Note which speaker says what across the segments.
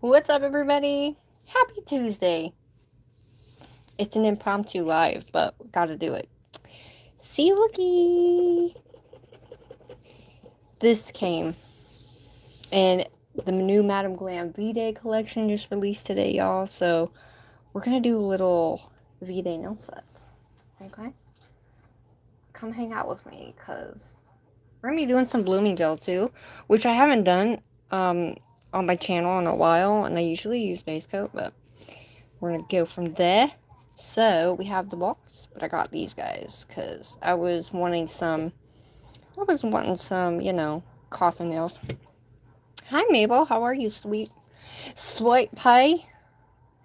Speaker 1: What's up, everybody? Happy Tuesday. It's an impromptu live, but gotta do it. See, looky. This came, and the new Madame Glam Vday collection just released today, y'all. So we're gonna do a little Vday nail set. Okay? Come hang out with me, cause we're gonna be doing some blooming gel too, which I haven't done on my channel in a while, and I usually use base coat, but we're gonna go from there. So we have the box, but I got these guys because I was wanting some, you know, coffin nails. Hi Mabel, how are you, sweet pie?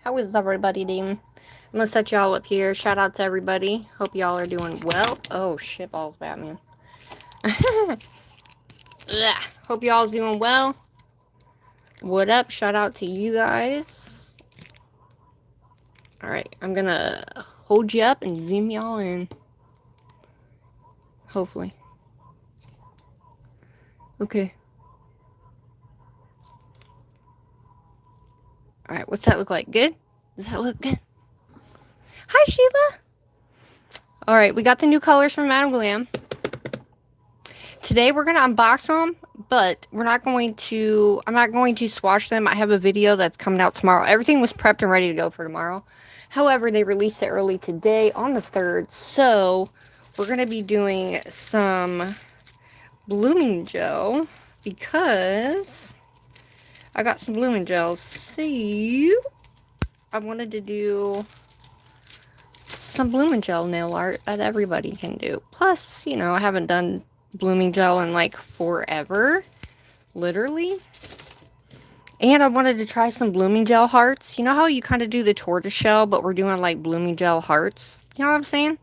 Speaker 1: How is everybody doing? I'm gonna set y'all up here. Shout out to everybody. Hope y'all are doing well. Oh shit balls, Batman. Hope y'all's doing well. What up? Shout out to you guys. Alright, I'm gonna hold you up and zoom y'all in. Hopefully. Okay. Alright, what's that look like? Good? Does that look good? Hi, Sheila! Alright, we got the new colors from Madame Glam. Today we're going to unbox them, but I'm not going to swatch them. I have a video that's coming out tomorrow. Everything was prepped and ready to go for tomorrow. However, they released it early today on the 3rd, so we're going to be doing some blooming gel because I got some blooming gels. See, I wanted to do some blooming gel nail art that everybody can do. Plus, you know, I haven't done blooming gel in like forever, literally. And I wanted to try some blooming gel hearts. You know how you kind of do the tortoise shell, but we're doing like blooming gel hearts? You know what I'm saying? You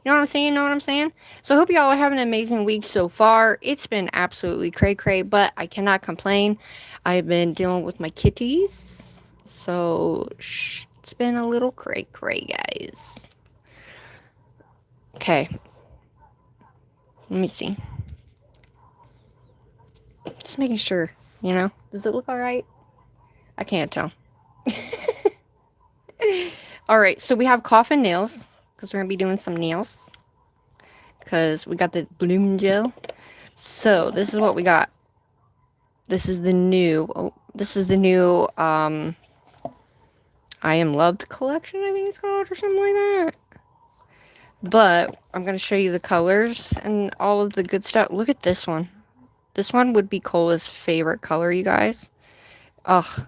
Speaker 1: know what I'm saying? You know what I'm saying? So I hope y'all are having an amazing week so far. It's been absolutely cray-cray, but I cannot complain. I've been dealing with my kitties. So, it's been a little cray-cray, guys. Okay. Let me see. Just making sure, you know? Does it look alright? I can't tell. Alright, so we have coffin nails, because we're going to be doing some nails. Because we got the bloom gel. So, this is what we got. This is the new, I Am Loved collection, I think it's called, or something like that. But, I'm going to show you the colors and all of the good stuff. Look at this one. This one would be Cola's favorite color, you guys. Ugh.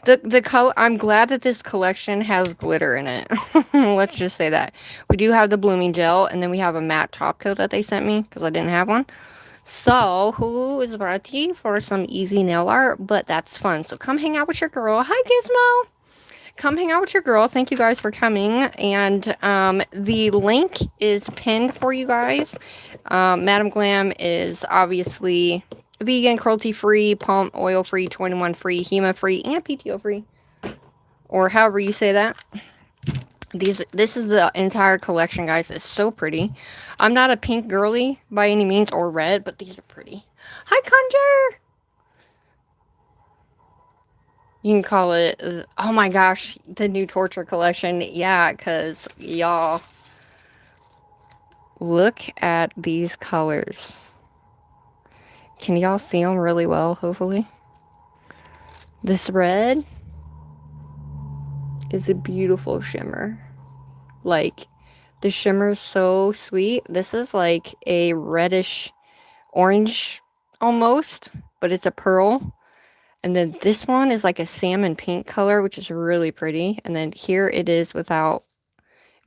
Speaker 1: The color, I'm glad that this collection has glitter in it. Let's just say that. We do have the blooming gel, and then we have a matte top coat that they sent me, because I didn't have one. So, who is ready for some easy nail art? But that's fun. So, come hang out with your girl. Hi, Gizmo! Come hang out with your girl. Thank you guys for coming. And the link is pinned for you guys. Madame Glam is obviously vegan, cruelty-free, palm oil-free, 21-free, HEMA-free, and PTO-free. Or however you say that. This is the entire collection, guys. It's so pretty. I'm not a pink girly by any means, or red, but these are pretty. Hi, Conjure! You can call it, oh my gosh, the new torture collection. Yeah, because y'all, look at these colors. Can y'all see them really well, hopefully? This red is a beautiful shimmer. Like, the shimmer is so sweet. This is like a reddish orange almost, but it's a pearl. And then this one is like a salmon pink color, which is really pretty. And then here it is without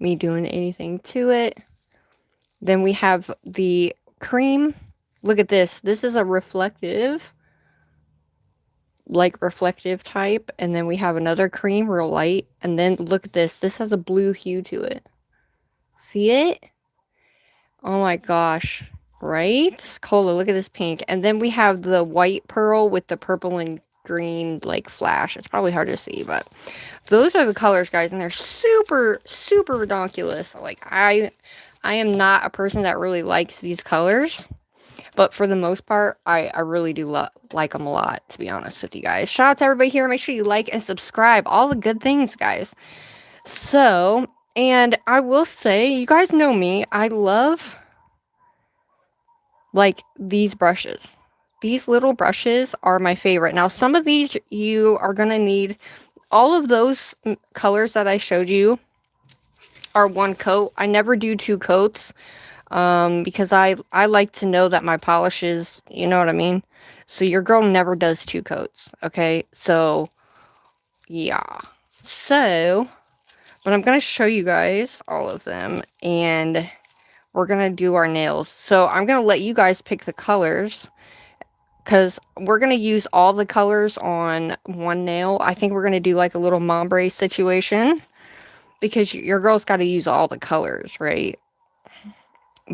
Speaker 1: me doing anything to it. Then we have the cream. Look at this. This is a reflective type. And then we have another cream, real light. And then look at this. This has a blue hue to it. See it? Oh my gosh. Right? Cola, look at this pink. And then we have the white pearl with the purple and green like flash. It's probably hard to see, but those are the colors, guys, and they're super redonkulous. Like I am not a person that really likes these colors, But for the most part, I really do like them a lot, to be honest with you guys. Shout out to everybody here. Make sure you like and subscribe. All the good things, guys. So, and I will say, you guys know me. I love, like, these brushes. These little brushes are my favorite. Now, some of these you are going to need, all of those colors that I showed you are one coat. I never do two coats. Because I like to know that my polishes, you know what I mean? So your girl never does two coats, okay? So, yeah. So, but I'm going to show you guys all of them, and we're going to do our nails. So, I'm going to let you guys pick the colors, because we're going to use all the colors on one nail. I think we're going to do like a little ombre situation, because your girl's got to use all the colors, right?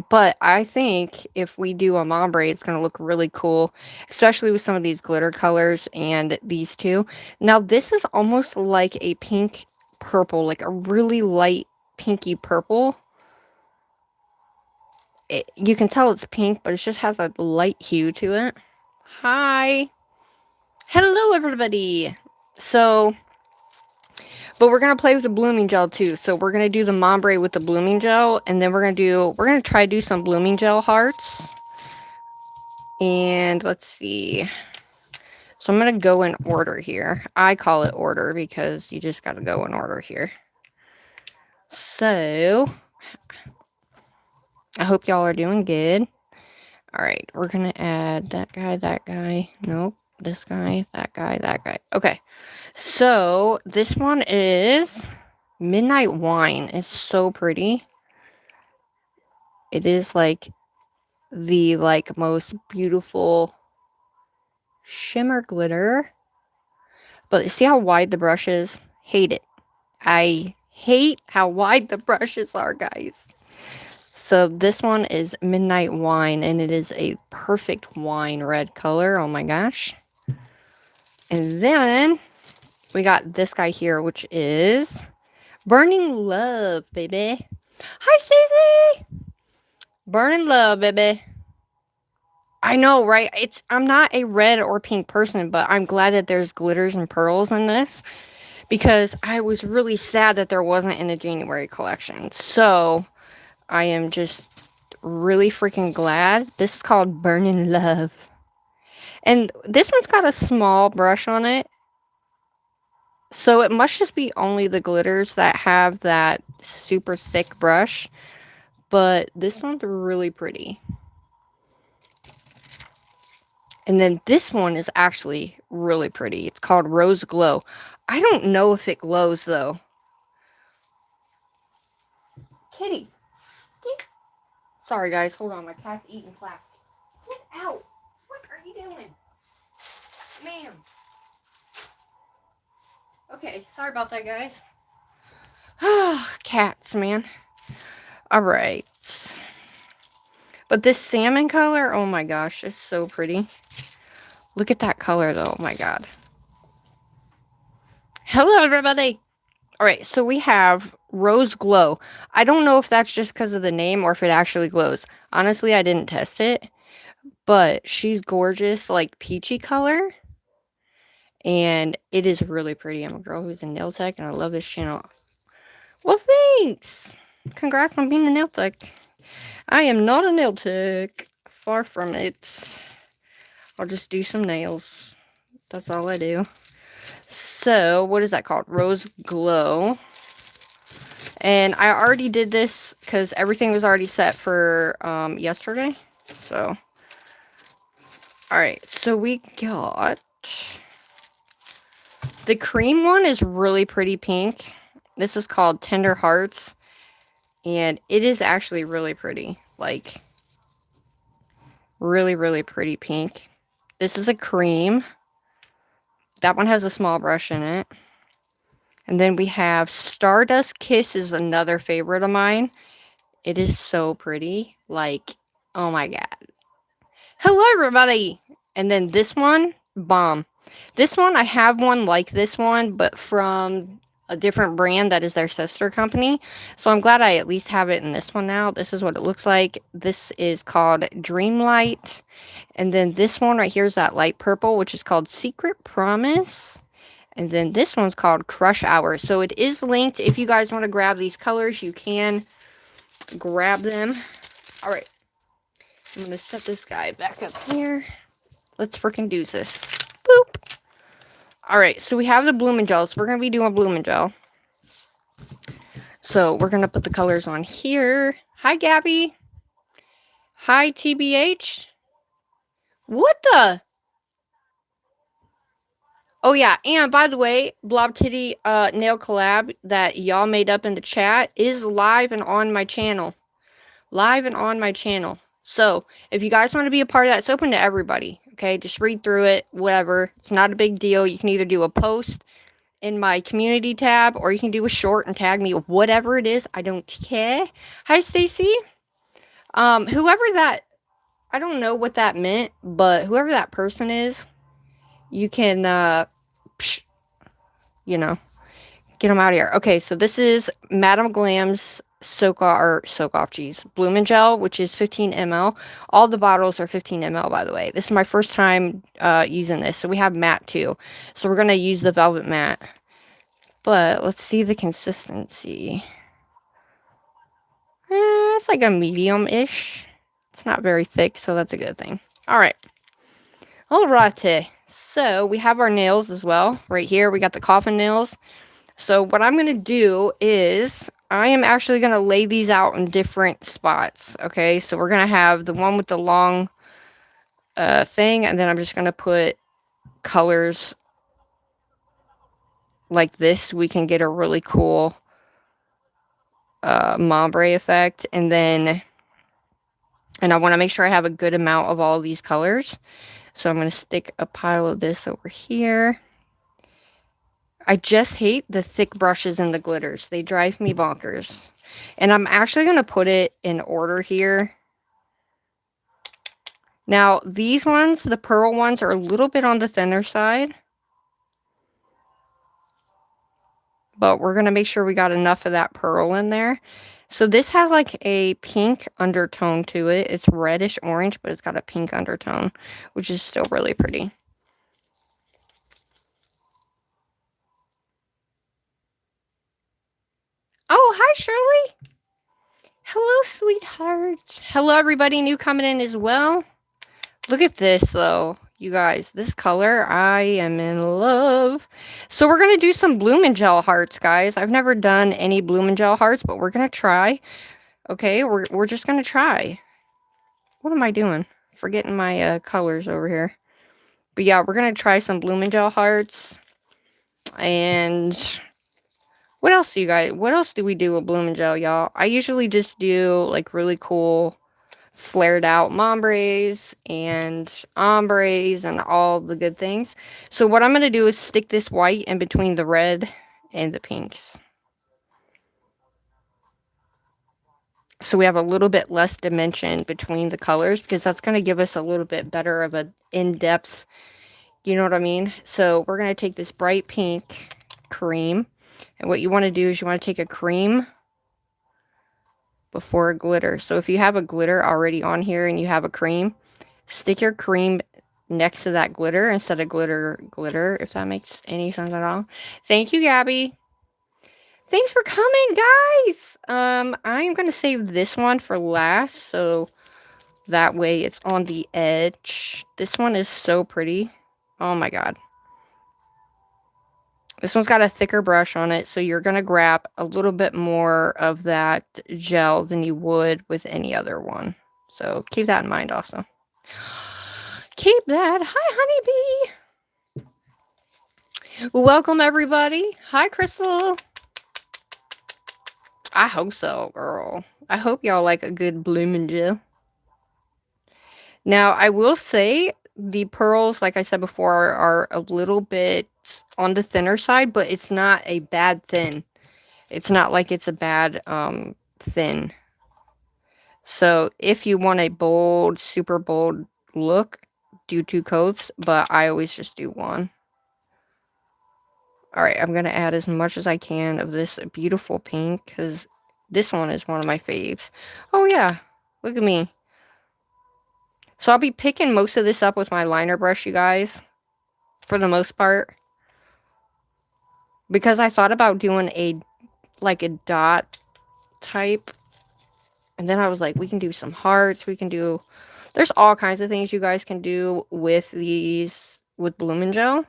Speaker 1: But I think if we do a ombre, it's going to look really cool, especially with some of these glitter colors and these two. Now, this is almost like a pink purple, like a really light pinky purple. You can tell it's pink, but it just has a light hue to it. Hi. Hello, everybody. So, but we're going to play with the blooming gel too. So we're going to do the ombre with the blooming gel, and then we're going to try to do some blooming gel hearts. And let's see. So I'm going to go in order here. I call it order because you just got to go in order here. So I hope y'all are doing good. All right, we're going to add that guy. Nope, this guy, that guy. Okay, so this one is Midnight Wine. It's so pretty. It is like the most beautiful shimmer glitter. But see how wide the brush is? Hate it. I hate how wide the brushes are, guys. So this one is Midnight Wine, and it is a perfect wine red color. Oh my gosh. And then we got this guy here, which is Burning Love, baby. Hi, Stacey. Burning Love, baby. I know, right? I'm not a red or pink person, but I'm glad that there's glitters and pearls in this, because I was really sad that there wasn't in the January collection. So I am just really freaking glad. This is called Burning Love. And this one's got a small brush on it. So it must just be only the glitters that have that super thick brush. But this one's really pretty. And then this one is actually really pretty. It's called Rose Glow. I don't know if it glows, though. Kitty. Sorry, guys. Hold on. My cat's eating plastic. Get out. What are you doing? Ma'am. Okay. Sorry about that, guys. Cats, man. Alright. But this salmon color, oh my gosh, it's so pretty. Look at that color, though. Oh my god. Hello, everybody. Alright, so we have Rose Glow. I don't know if that's just because of the name or if it actually glows. Honestly, I didn't test it. But she's gorgeous, like peachy color. And it is really pretty. I'm a girl who's a nail tech, and I love this channel. Well, thanks. Congrats on being a nail tech. I am not a nail tech. Far from it. I'll just do some nails. That's all I do. So, what is that called? Rose Glow. And I already did this because everything was already set for yesterday. So, alright. So, we got... The cream one is really pretty pink. This is called Tender Hearts. And it is actually really pretty. Like, really, really pretty pink. This is a cream. That one has a small brush in it. And then we have Stardust Kiss is another favorite of mine. It is so pretty. Like, oh my god. Hello, everybody! And then this one, bomb. This one, I have one like this one, but from a different brand that is their sister company. So I'm glad I at least have it in this one now. This is what it looks like. This is called Dreamlight. And then this one right here is that light purple, which is called Secret Promise. And then this one's called Crush Hour. So it is linked. If you guys want to grab these colors, you can grab them. All right. I'm going to set this guy back up here. Let's freaking do this. Boop. All right. So we have the blooming gels. We're going to be doing blooming gel. So we're going to put the colors on here. Hi, Gabby. Hi, TBH. What the? Oh, yeah. And by the way, Blob Titty nail collab that y'all made up in the chat is live and on my channel. Live and on my channel. So if you guys want to be a part of that, it's open to everybody. Okay, just read through it, whatever. It's not a big deal. You can either do a post in my community tab, or you can do a short and tag me, whatever it is. I don't care. Hi, Stacy. Whoever that, I don't know what that meant, but whoever that person is, you can, you know, get them out of here. Okay, so this is Madame Glam's soak off, geez, Bloomin' Gel, which is 15 ml. All the bottles are 15 ml, by the way. This is my first time using this. So we have matte too. So we're gonna use the velvet matte. But let's see the consistency. It's like a medium-ish. It's not very thick, so that's a good thing. All right. Alrighty. So we have our nails as well. Right here, we got the coffin nails. So what I'm going to do is I am actually going to lay these out in different spots. Okay, so we're going to have the one with the long thing, and then I'm just going to put colors like this. We can get a really cool ombre effect. And I want to make sure I have a good amount of all these colors. So I'm going to stick a pile of this over here. I just hate the thick brushes and the glitters. They drive me bonkers. And I'm actually going to put it in order here. Now, these ones, the pearl ones, are a little bit on the thinner side. But we're going to make sure we got enough of that pearl in there. So this has like a pink undertone to it. It's reddish orange, but it's got a pink undertone, which is still really pretty. Oh, hi, Shirley. Hello, sweetheart. Hello, everybody new coming in as well. Look at this, though. You guys, this color, I am in love. So we're going to do some Bloomin' Gel hearts, guys. I've never done any Bloomin' Gel hearts, but we're going to try. Okay, we're just going to try. What am I doing? Forgetting my colors over here. But yeah, we're going to try some Bloomin' Gel hearts. And what else do you guys, what else do we do with Bloomin' Gel, y'all? I usually just do like really cool flared out ombres and ombres and all the good things. So what I'm going to do is stick this white in between the red and the pinks. So we have a little bit less dimension between the colors, because that's going to give us a little bit better of an in-depth, you know what I mean? So we're going to take this bright pink cream, and what you want to do is you want to take a cream before a glitter. So if you have a glitter already on here and you have a cream, stick your cream next to that glitter instead of glitter, if that makes any sense at all. Thank you, Gabby. Thanks for coming, guys. I'm going to save this one for last, so that way it's on the edge. This one is so pretty. Oh my god. This one's got a thicker brush on it, so you're going to grab a little bit more of that gel than you would with any other one. So keep that in mind also. Keep that. Hi, honeybee. Welcome, everybody. Hi, Crystal. I hope so, girl. I hope y'all like a good Bloomin' Gel. Now, I will say the pearls, like I said before, are a little bit on the thinner side, but it's not a bad thin. It's not like it's a bad thin. So if you want a bold, super bold look, do 2 coats, but I always just do 1. Alright, I'm going to add as much as I can of this beautiful pink, because this one is one of my faves. Oh yeah, look at me. So I'll be picking most of this up with my liner brush, you guys, for the most part. Because I thought about doing a dot type. And then I was like, we can do some hearts. We can do... There's all kinds of things you guys can do with these, with Bloomin' Gel.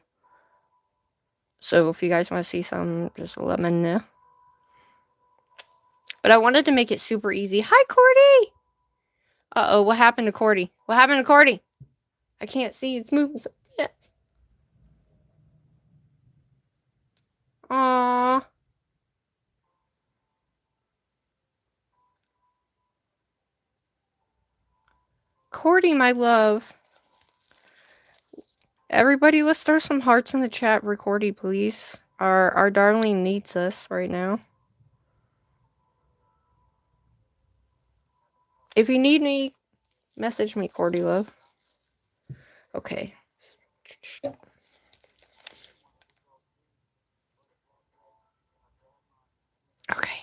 Speaker 1: So if you guys want to see some, just let me know. But I wanted to make it super easy. Hi, Cordy! Uh-oh, what happened to Cordy? What happened to Cordy? I can't see. It's moving so fast. Aww. Cordy, my love. Everybody, let's throw some hearts in the chat for Cordy, please. Our darling needs us right now. If you need me, message me, Cordy, love. Okay. Okay.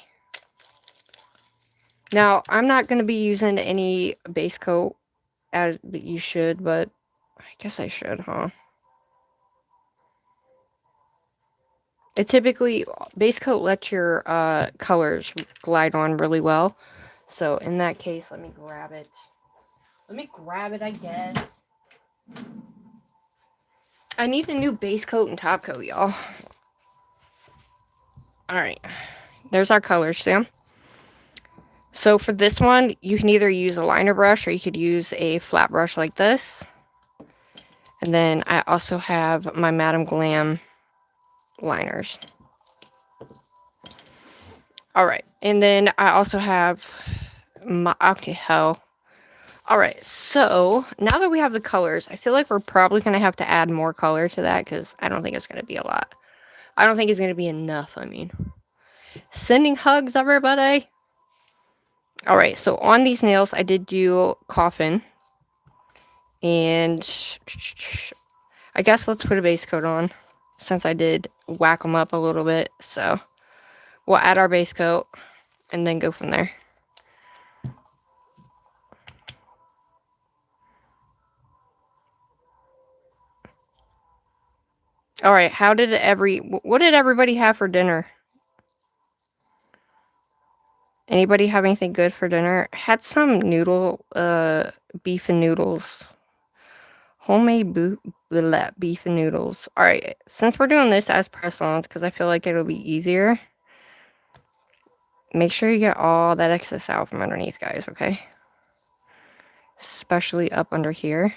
Speaker 1: Now, I'm not going to be using any base coat, as you should, but I guess I should, huh? It typically, base coat lets your colors glide on really well. So, in that case, let me grab it. Let me grab it, I guess. I need a new base coat and top coat, y'all. Alright. There's our colors, Sam. So, for this one, you can either use a liner brush or you could use a flat brush like this. And then I also have my Madame Glam liners. Alright, and then I also have my, okay, hell. Alright, so now that we have the colors, I feel like we're probably going to have to add more color to that because I don't think it's going to be a lot. I don't think it's going to be enough, I mean. Sending hugs, everybody. Alright, so on these nails, I did do coffin. And I guess let's put a base coat on since I did whack them up a little bit. So we'll add our base coat and then go from there. Alright, what did everybody have for dinner? Anybody have anything good for dinner? Had some beef and noodles. Homemade beef and noodles. Alright, since we're doing this as press-ons, because I feel like it'll be easier, make sure you get all that excess out from underneath, guys, okay? Especially up under here.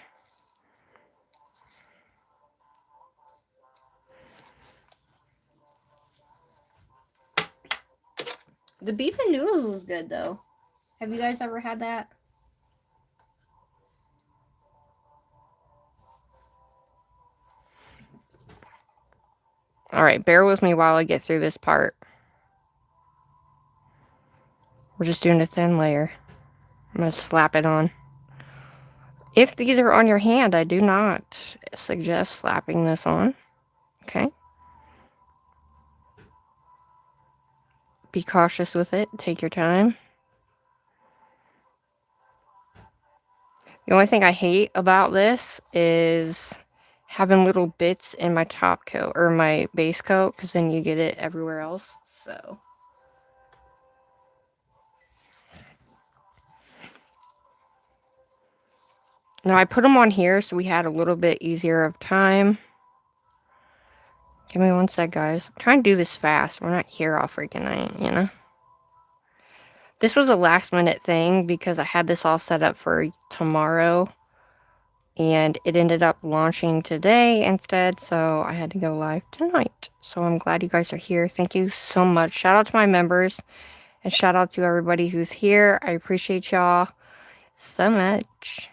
Speaker 1: The beef and noodles was good, though. Have you guys ever had that? Alright, bear with me while I get through this part. We're just doing a thin layer. I'm going to slap it on. If these are on your hand, I do not suggest slapping this on. Okay? Be cautious with it. Take your time. The only thing I hate about this is having little bits in my top coat or my base coat, because then you get it everywhere else. So now I put them on here so we had a little bit easier of time. Give me one sec, guys. I'm trying to do this fast. We're not here all freaking night, you know? This was a last minute thing because I had this all set up for tomorrow. And it ended up launching today instead, so I had to go live tonight. So I'm glad you guys are here. Thank you so much. Shout out to my members. And shout out to everybody who's here. I appreciate y'all so much.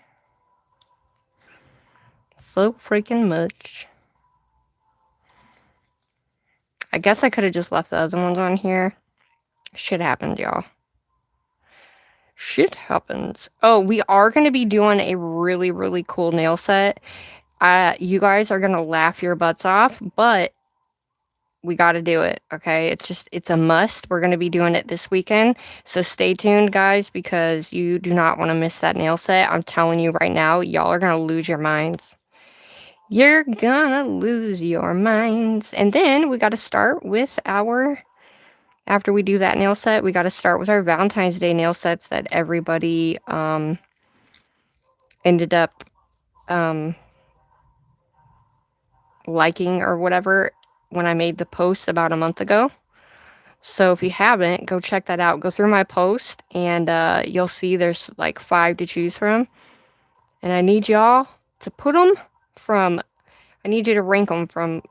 Speaker 1: So freaking much. I guess I could have just left the other ones on here. Shit happened, y'all. Shit happens. Oh, we are going to be doing a really, really cool nail set. You guys are going to laugh your butts off, but we got to do it, okay? It's a must. We're going to be doing it this weekend. So stay tuned, guys, because you do not want to miss that nail set. I'm telling you right now, y'all are going to lose your minds. You're gonna lose your minds. And then we got to start with our, after we do that nail set, we got to start with our Valentine's Day nail sets that everybody ended up liking or whatever when I made the post about a month ago. So if you haven't, go check that out. Go through my post and you'll see there's like 5 to choose from. And I need y'all to put them from, I need you to rank them from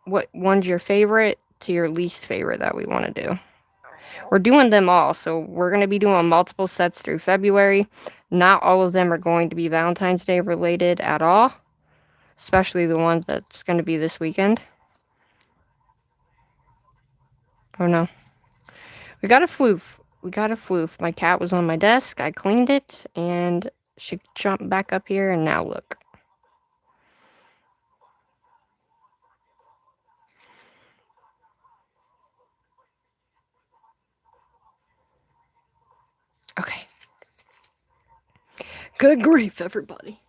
Speaker 1: what one's your favorite to your least favorite that we want to do. We're doing them all, so we're going to be doing multiple sets through February. Not all of them are going to be Valentine's Day related at all, especially the one that's going to be this weekend. Oh no. We got a floof. We got a floof. My cat was on my desk. I cleaned it, and she jumped back up here, and now look. Okay. Good grief, everybody.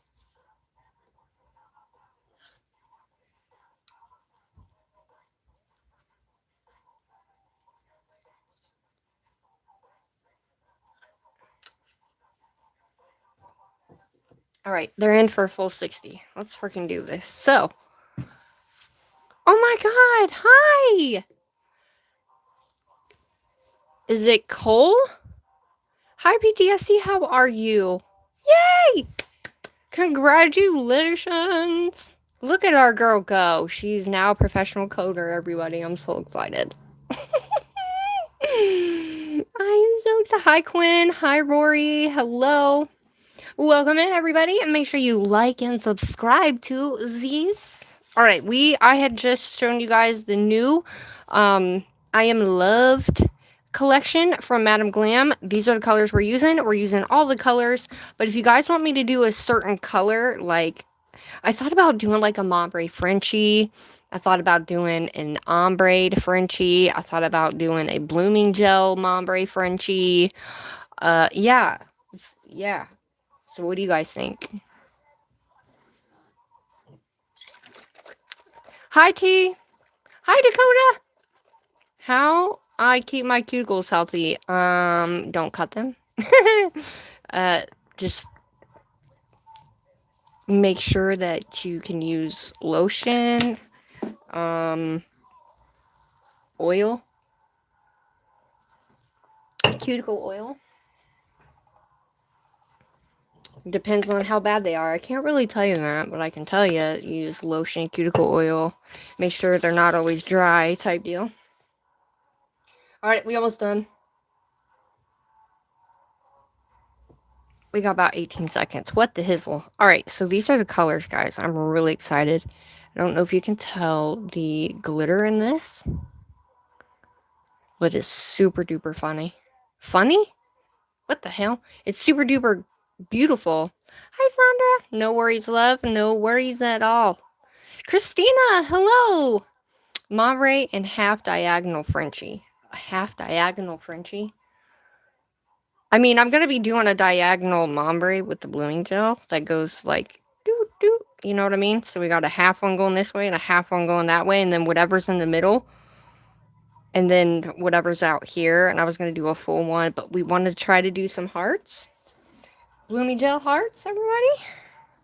Speaker 1: Alright, they're in for a full 60. Let's freaking do this. So. Oh my god, hi! Is it Cole? Hi, PTSD, how are you? Yay! Congratulations! Look at our girl go. She's now a professional coder, everybody. I'm so excited. I am so excited. Hi, Quinn. Hi, Rory. Hello. Welcome in, everybody. And make sure you like and subscribe to these. All right, I had just shown you guys the new I Am Loved collection from Madam Glam. These are the colors we're using. We're using all the colors. But if you guys want me to do a certain color, like, I thought about doing like a ombre Frenchie. I thought about doing an ombre Frenchie. I thought about doing a blooming gel ombre Frenchie. Yeah. Yeah. So what do you guys think? Hi, T. Hi, Dakota. How I keep my cuticles healthy? Don't cut them. Just make sure that you can use lotion, oil, cuticle oil. Depends on how bad they are. I can't really tell you that, but I can tell you use lotion, cuticle oil. Make sure they're not always dry type deal. Alright, we almost done. We got about 18 seconds. What the hizzle? Alright, so these are the colors, guys. I'm really excited. I don't know if you can tell the glitter in this, but it's super duper funny. Funny? What the hell? It's super duper beautiful. Hi, Sandra. No worries, love. No worries at all. Christina, hello. Ombre and half diagonal Frenchie. A half diagonal Frenchie? I mean, I'm going to be doing a diagonal ombre with the blooming gel that goes like, doo doo. You know what I mean? So we got a half one going this way and a half one going that way, and then whatever's in the middle. And then whatever's out here. And I was going to do a full one, but we wanted to try to do some hearts. Blooming gel hearts, everybody?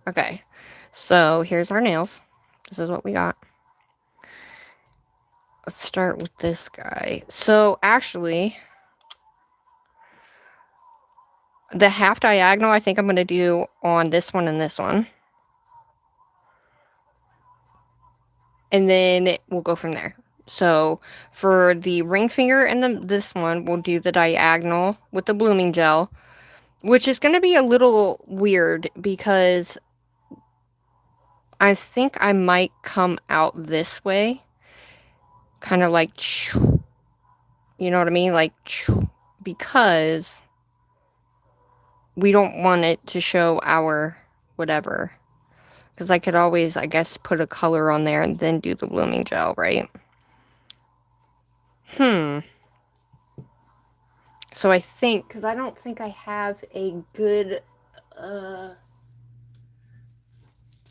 Speaker 1: Okay. So here's our nails. This is what we got. Let's start with this guy. So actually, the half diagonal, I think I'm going to do on this one and this one. And then we'll go from there. So for the ring finger and this one, we'll do the diagonal with the blooming gel, which is going to be a little weird because I think I might come out this way. Kind of like, you know what I mean? Like, because we don't want it to show our whatever. Because I could always, I guess, put a color on there and then do the blooming gel, right? So I think, because I don't think I have a good, I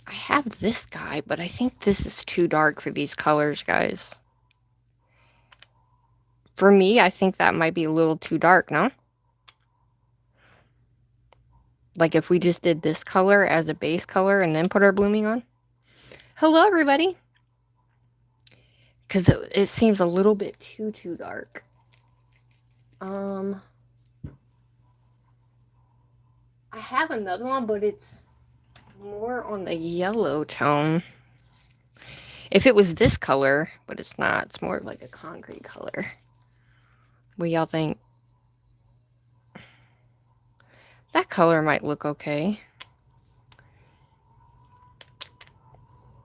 Speaker 1: have this guy, but I think this is too dark for these colors, guys. For me, I think that might be a little too dark, no? Like if we just did this color as a base color and then put our blooming on. Hello, everybody. Because it seems a little bit too dark. I have another one, but it's more on the yellow tone. If it was this color, but it's not. It's more of like a concrete color. What y'all think? That color might look okay.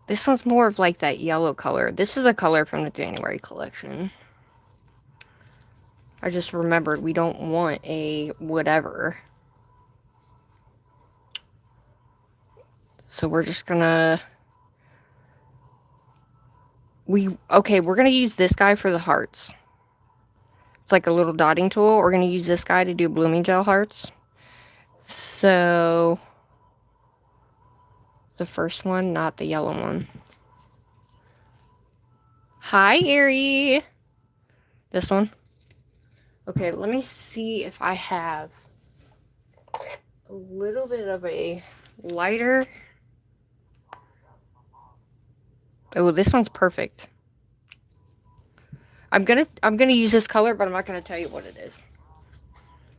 Speaker 1: This one's more of like that yellow color. This is a color from the January collection. I just remembered we don't want a whatever. So we're just gonna... Okay, we're gonna use this guy for the hearts. It's like a little dotting tool. We're gonna use this guy to do blooming gel hearts. So... the first one, not the yellow one. Hi, Erie. This one. Okay, let me see if I have a little bit of a lighter. Oh, this one's perfect. I'm gonna use this color, but I'm not gonna tell you what it is.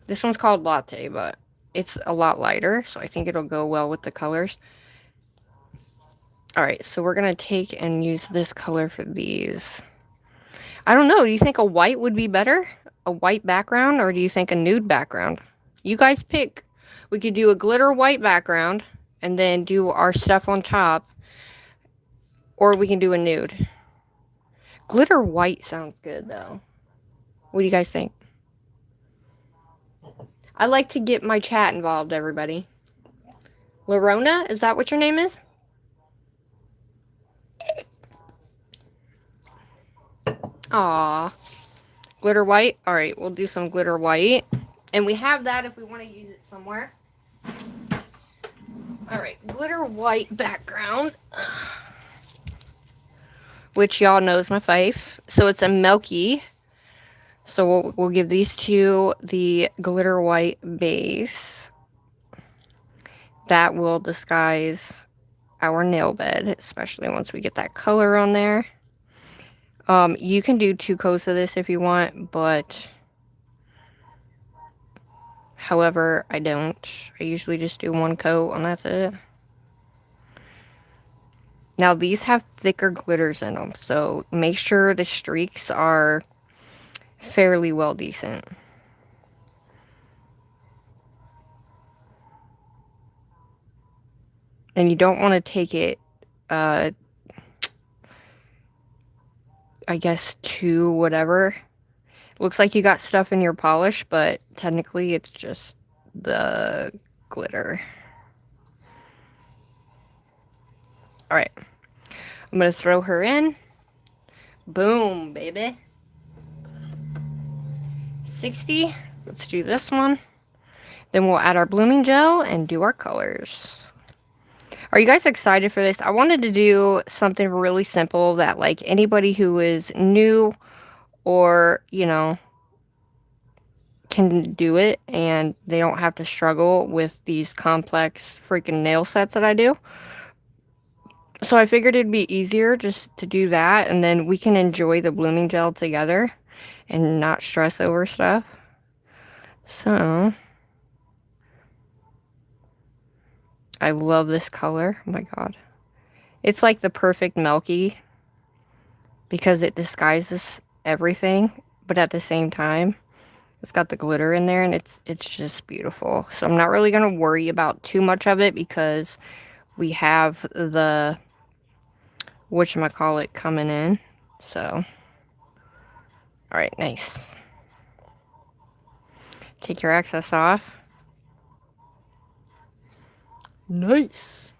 Speaker 1: This one's called Latte, but it's a lot lighter, so I think it'll go well with the colors. Alright, so we're gonna take and use this color for these. I don't know, do you think a white would be better? A white background, or do you think a nude background? You guys pick. We could do a glitter white background, and then do our stuff on top. Or we can do a nude. Glitter white sounds good, though. What do you guys think? I like to get my chat involved, everybody. Lorona, is that what your name is? Aw. Glitter white? Alright, we'll do some glitter white. And we have that if we want to use it somewhere. Alright, glitter white background. Which y'all know is my fave. So it's a milky. So we'll give these two the glitter white base. That will disguise our nail bed, especially once we get that color on there. You can do 2 coats of this if you want, but however, I don't. I usually just do 1 coat and that's it. Now these have thicker glitters in them, so make sure the streaks are fairly well decent. And you don't want to take it, I guess, to whatever. Looks like you got stuff in your polish, but technically it's just the glitter. Alright. I'm going to throw her in. Boom, baby. 60. Let's do this one. Then we'll add our blooming gel and do our colors. Are you guys excited for this? I wanted to do something really simple that, like, anybody who is new or, you know, can do it and they don't have to struggle with these complex freaking nail sets that I do. So I figured it'd be easier just to do that, and then we can enjoy the blooming gel together and not stress over stuff. So I love this color. Oh my god. It's like the perfect milky because it disguises everything, but at the same time it's got the glitter in there, and it's just beautiful. So I'm not really going to worry about too much of it because we have the whatchamacallit coming in. So alright, nice. Take your excess off. Nice.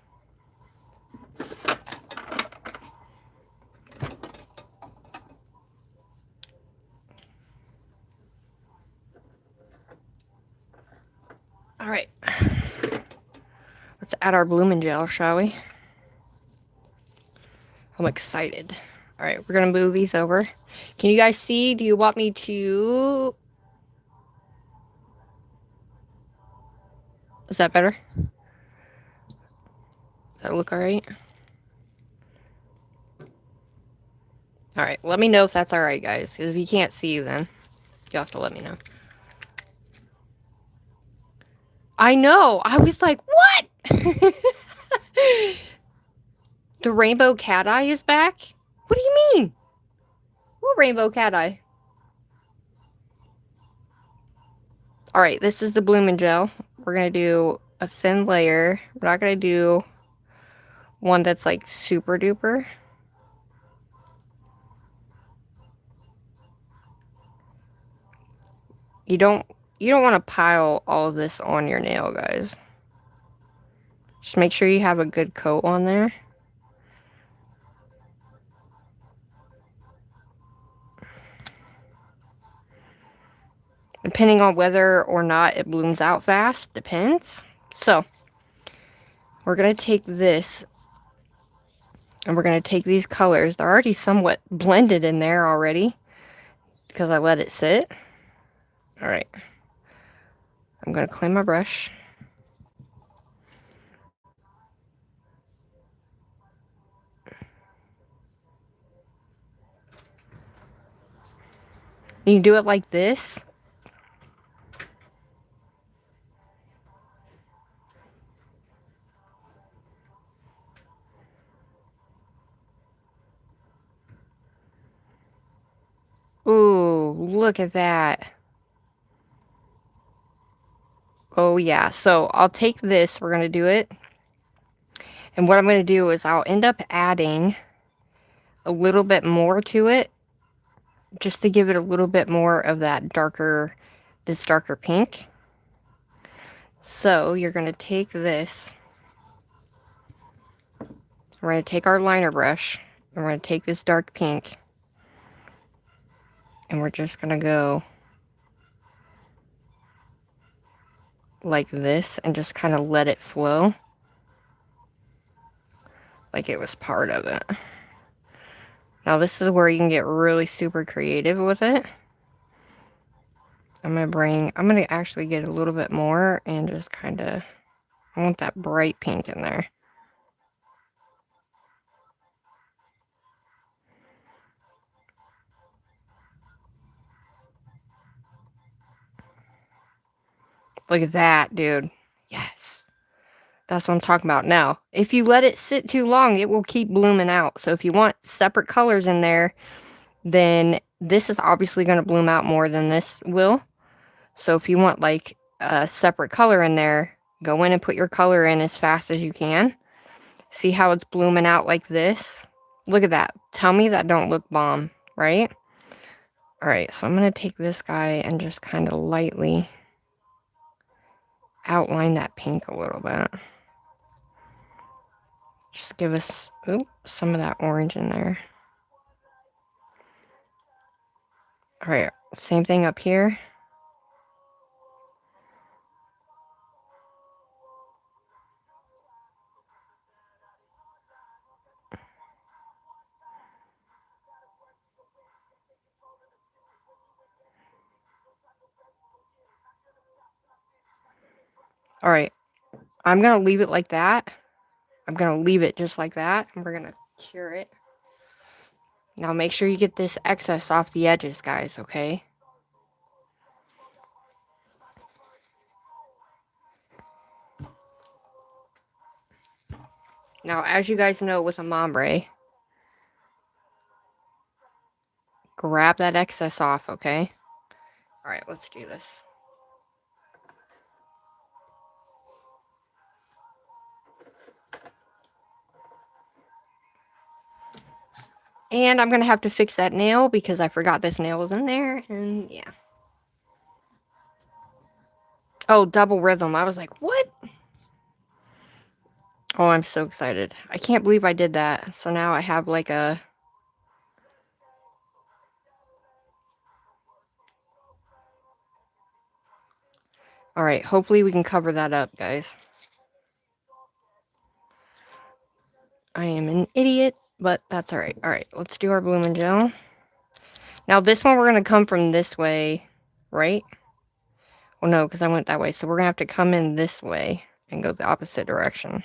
Speaker 1: Alright. Let's add our blooming gel, shall we? I'm excited. Alright, we're gonna move these over. Can you guys see? Do you want me to... Is that better? Does that look alright? Alright, let me know if that's alright, guys. Because if you can't see, then you have to let me know. I know! I was like, what?! The rainbow cat eye is back? What do you mean? What rainbow cat eye? Alright, this is the blooming gel. We're going to do a thin layer. We're not going to do one that's like super duper. You don't want to pile all of this on your nail, guys. Just make sure you have a good coat on there. Depending on whether or not it blooms out fast, depends. So, we're going to take this, and we're going to take these colors. They're already somewhat blended in there already, because I let it sit. Alright. I'm going to clean my brush. You can do it like this. Ooh, look at that. Oh yeah, so I'll take this, we're going to do it. And what I'm going to do is I'll end up adding a little bit more to it, just to give it a little bit more of that darker, this darker pink. So you're going to take this, we're going to take our liner brush, and we're going to take this dark pink, and we're just going to go like this and just kind of let it flow like it was part of it. Now this is where you can get really super creative with it. I'm going to actually get a little bit more and just kind of, I want that bright pink in there. Look at that, dude. Yes. That's what I'm talking about. Now, if you let it sit too long, it will keep blooming out. So if you want separate colors in there, then this is obviously going to bloom out more than this will. So if you want like a separate color in there, go in and put your color in as fast as you can. See how it's blooming out like this? Look at that. Tell me that don't look bomb, right? Alright, so I'm going to take this guy and just kind of lightly outline that pink a little bit. Just give us some of that orange in there. Alright, same thing up here. Alright, I'm going to leave it like that. I'm going to leave it just like that, and we're going to cure it. Now make sure you get this excess off the edges, guys, okay? Now, as you guys know with a ombre, grab that excess off, okay? Alright, let's do this. And I'm going to have to fix that nail because I forgot this nail was in there, and yeah. Oh, double rhythm. I was like, what? Oh, I'm so excited. I can't believe I did that. So now I have like a... Alright, hopefully we can cover that up, guys. I am an idiot, but that's alright. Alright, let's do our blooming gel. Now this one we're going to come from this way, right? Well, no, because I went that way. So we're going to have to come in this way and go the opposite direction.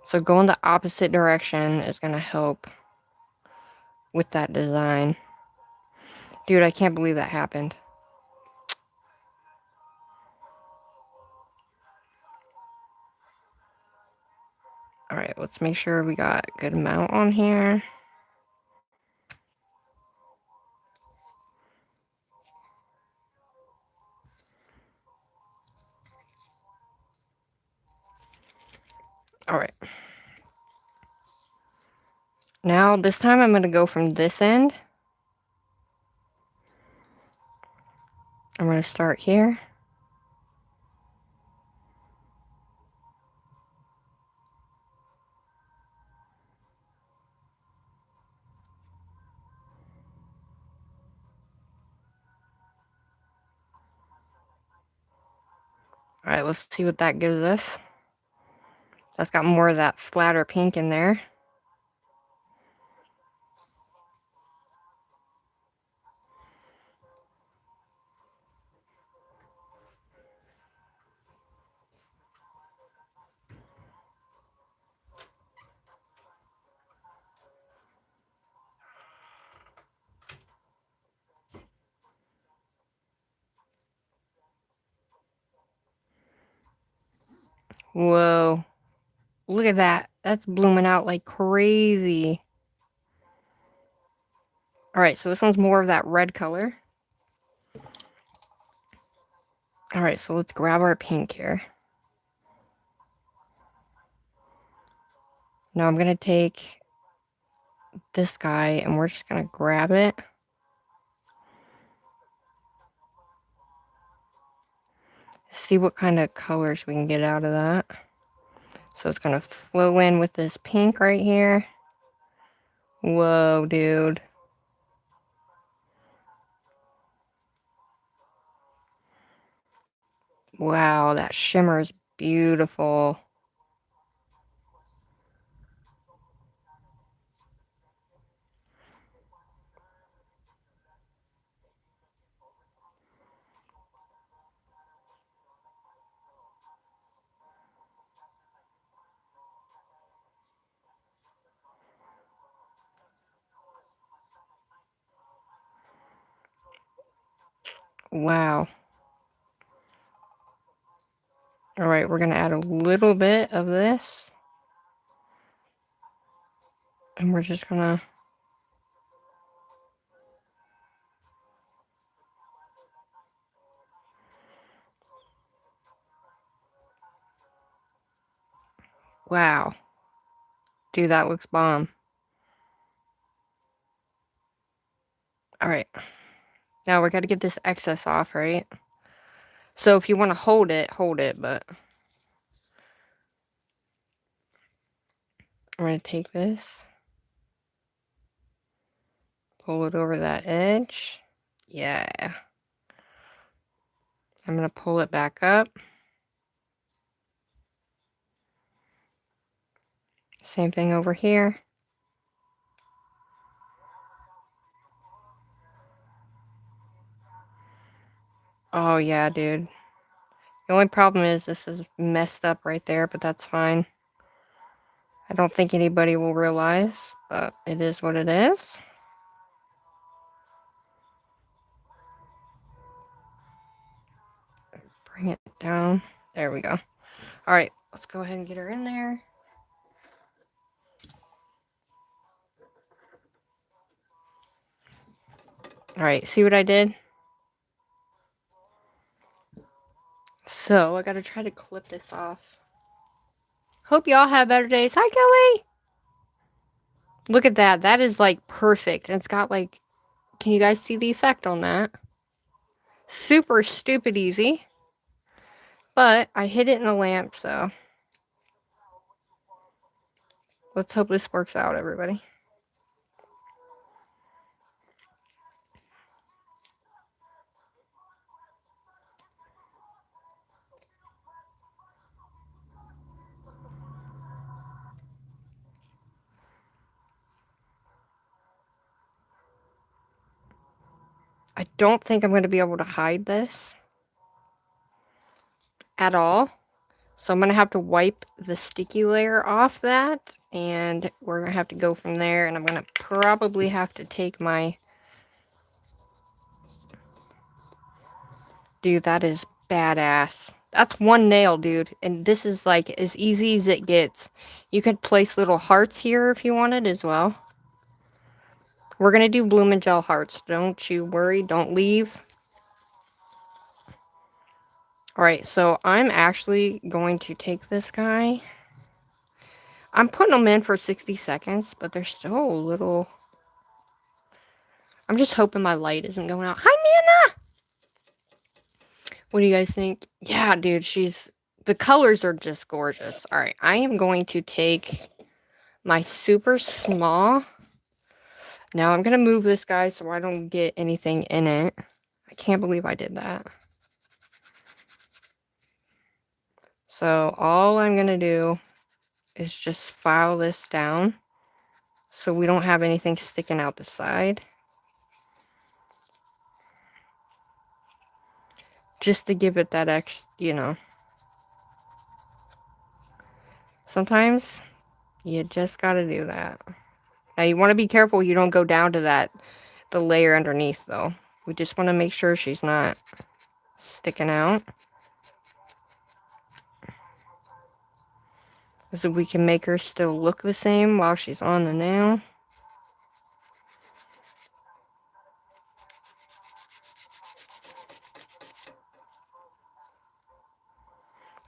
Speaker 1: So going the opposite direction is going to help with that design. Dude, I can't believe that happened. Alright, let's make sure we got a good amount on here. Alright. Now, this time I'm going to go from this end. I'm going to start here. Alright, let's see what that gives us. That's got more of that flatter pink in there. Whoa. Look at that. That's blooming out like crazy. Alright, so this one's more of that red color. Alright, so let's grab our pink here. Now I'm going to take this guy and we're just going to grab it. See what kind of colors we can get out of that. So it's going to flow in with this pink right here. Whoa, dude. Wow, that shimmer is beautiful. Wow. Alright, we're going to add a little bit of this. And we're just going to... Wow. Dude, that looks bomb. Alright. Now we got to get this excess off, right? So if you want to hold it, but... I'm going to take this. Pull it over that edge. Yeah. I'm going to pull it back up. Same thing over here. Oh, yeah, dude. The only problem is this is messed up right there, but that's fine. I don't think anybody will realize, but it is what it is. Bring it down. There we go. Alright, let's go ahead and get her in there. Alright, see what I did? So, I gotta try to clip this off. Hope y'all have better days. Hi, Kelly! Look at that. That is, like, perfect. It's got, like... Can you guys see the effect on that? Super stupid easy. But, I hid it in the lamp, so... Let's hope this works out, everybody. don't think I'm going to be able to hide this at all. So I'm going to have to wipe the sticky layer off that, and we're going to have to go from there, and I'm going to probably have to take my... Dude, that is badass. That's one nail, dude, and this is like as easy as it gets. You could place little hearts here if you wanted as well. We're going to do bloom and gel hearts. Don't you worry, don't leave. Alright, so I'm actually going to take this guy. I'm putting them in for 60 seconds, but they're still a little... I'm just hoping my light isn't going out. Hi, Nana! What do you guys think? Yeah, dude, the colors are just gorgeous. Alright, I am going to take my super small. Now I'm going to move this guy so I don't get anything in it. I can't believe I did that. So all I'm going to do is just file this down so we don't have anything sticking out the side. Just to give it that extra, you know. Sometimes you just got to do that. Now you want to be careful you don't go down to the layer underneath though. We just want to make sure she's not sticking out. So we can make her still look the same while she's on the nail.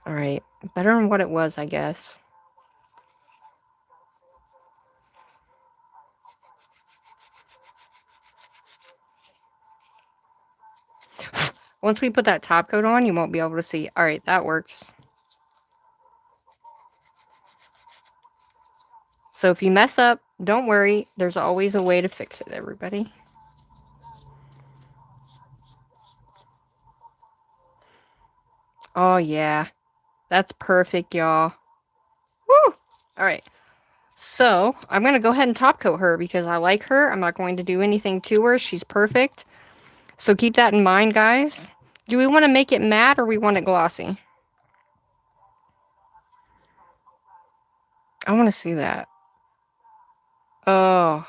Speaker 1: Alright, better than what it was, I guess. Once we put that top coat on, you won't be able to see. Alright, that works. So if you mess up, don't worry. There's always a way to fix it, everybody. Oh, yeah. That's perfect, y'all. Woo! Alright. So, I'm going to go ahead and top coat her because I like her. I'm not going to do anything to her. She's perfect. So keep that in mind, guys. Do we want to make it matte or we want it glossy? I want to see that. Oh.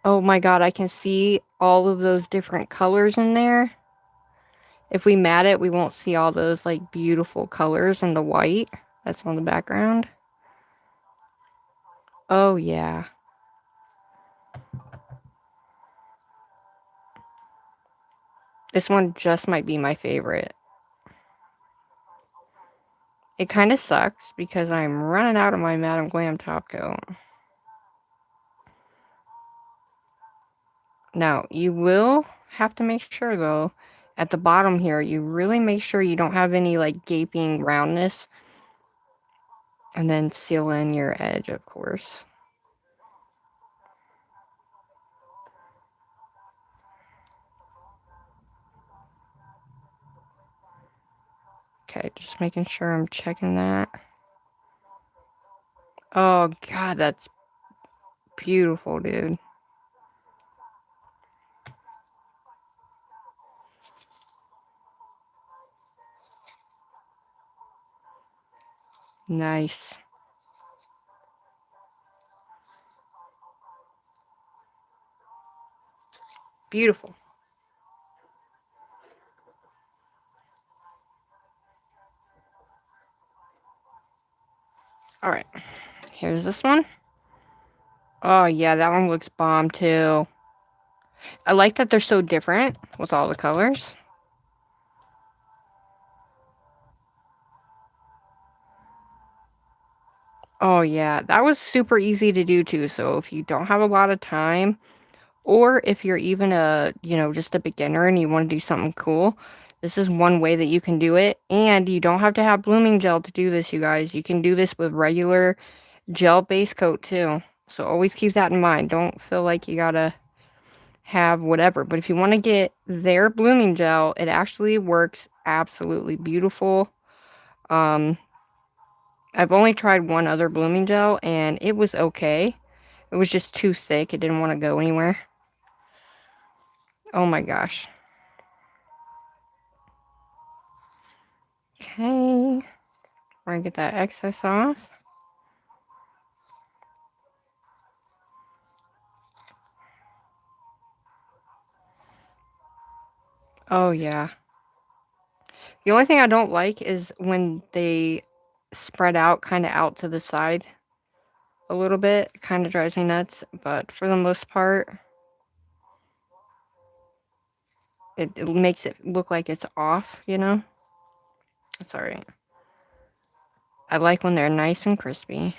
Speaker 1: Oh my god, I can see all of those different colors in there. If we matte it, we won't see all those like beautiful colors in the white that's on the background. Oh yeah. This one just might be my favorite. It kind of sucks because I'm running out of my Madam Glam top coat. Now, you will have to make sure, though, at the bottom here, you really make sure you don't have any, like, gaping roundness. And then seal in your edge, of course. Okay, just making sure I'm checking that. Oh, God, that's beautiful, dude. Nice. Beautiful. Alright. Here's this one. Oh, yeah, that one looks bomb, too. I like that they're so different with all the colors. Oh, yeah, that was super easy to do, too. So if you don't have a lot of time, or if you're even just a beginner and you want to do something cool, this is one way that you can do it. And you don't have to have blooming gel to do this, you guys. You can do this with regular gel base coat, too. So always keep that in mind. Don't feel like you gotta have whatever. But if you want to get their blooming gel, it actually works absolutely beautiful. I've only tried one other blooming gel, and it was okay. It was just too thick. It didn't want to go anywhere. Oh my gosh. Okay. We're going to get that excess off. Oh yeah. The only thing I don't like is when they spread out kind of out to the side a little bit. It kind of drives me nuts, but for the most part, it makes it look like it's off, you know? That's alright. I like when they're nice and crispy.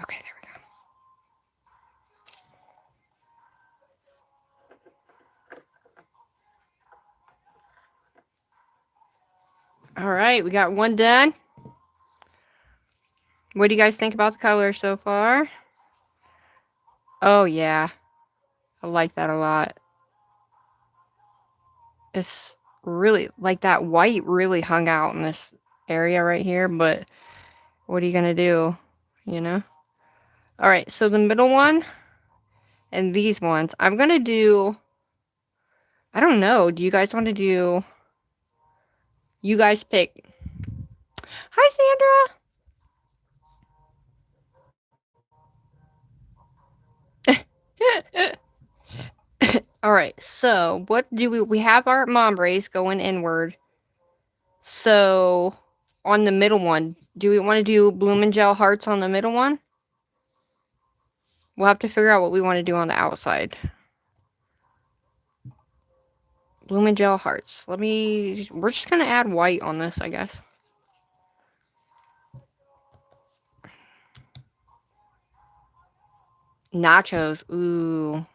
Speaker 1: Okay, there we go. Alright, we got one done. What do you guys think about the color so far? Oh, yeah. I like that a lot. It's really, like that white really hung out in this area right here, but what are you gonna do? You know? Alright, so the middle one and these ones, I'm gonna do, I don't know, do you guys want to do, you guys pick. Hi, Sandra! Alright, so what do we have our ombres going inward. So on the middle one, do we want to do bloom and gel hearts on the middle one? We'll have to figure out what we want to do on the outside. Bloom and gel hearts. We're just going to add white on this, I guess. Nachos. Ooh.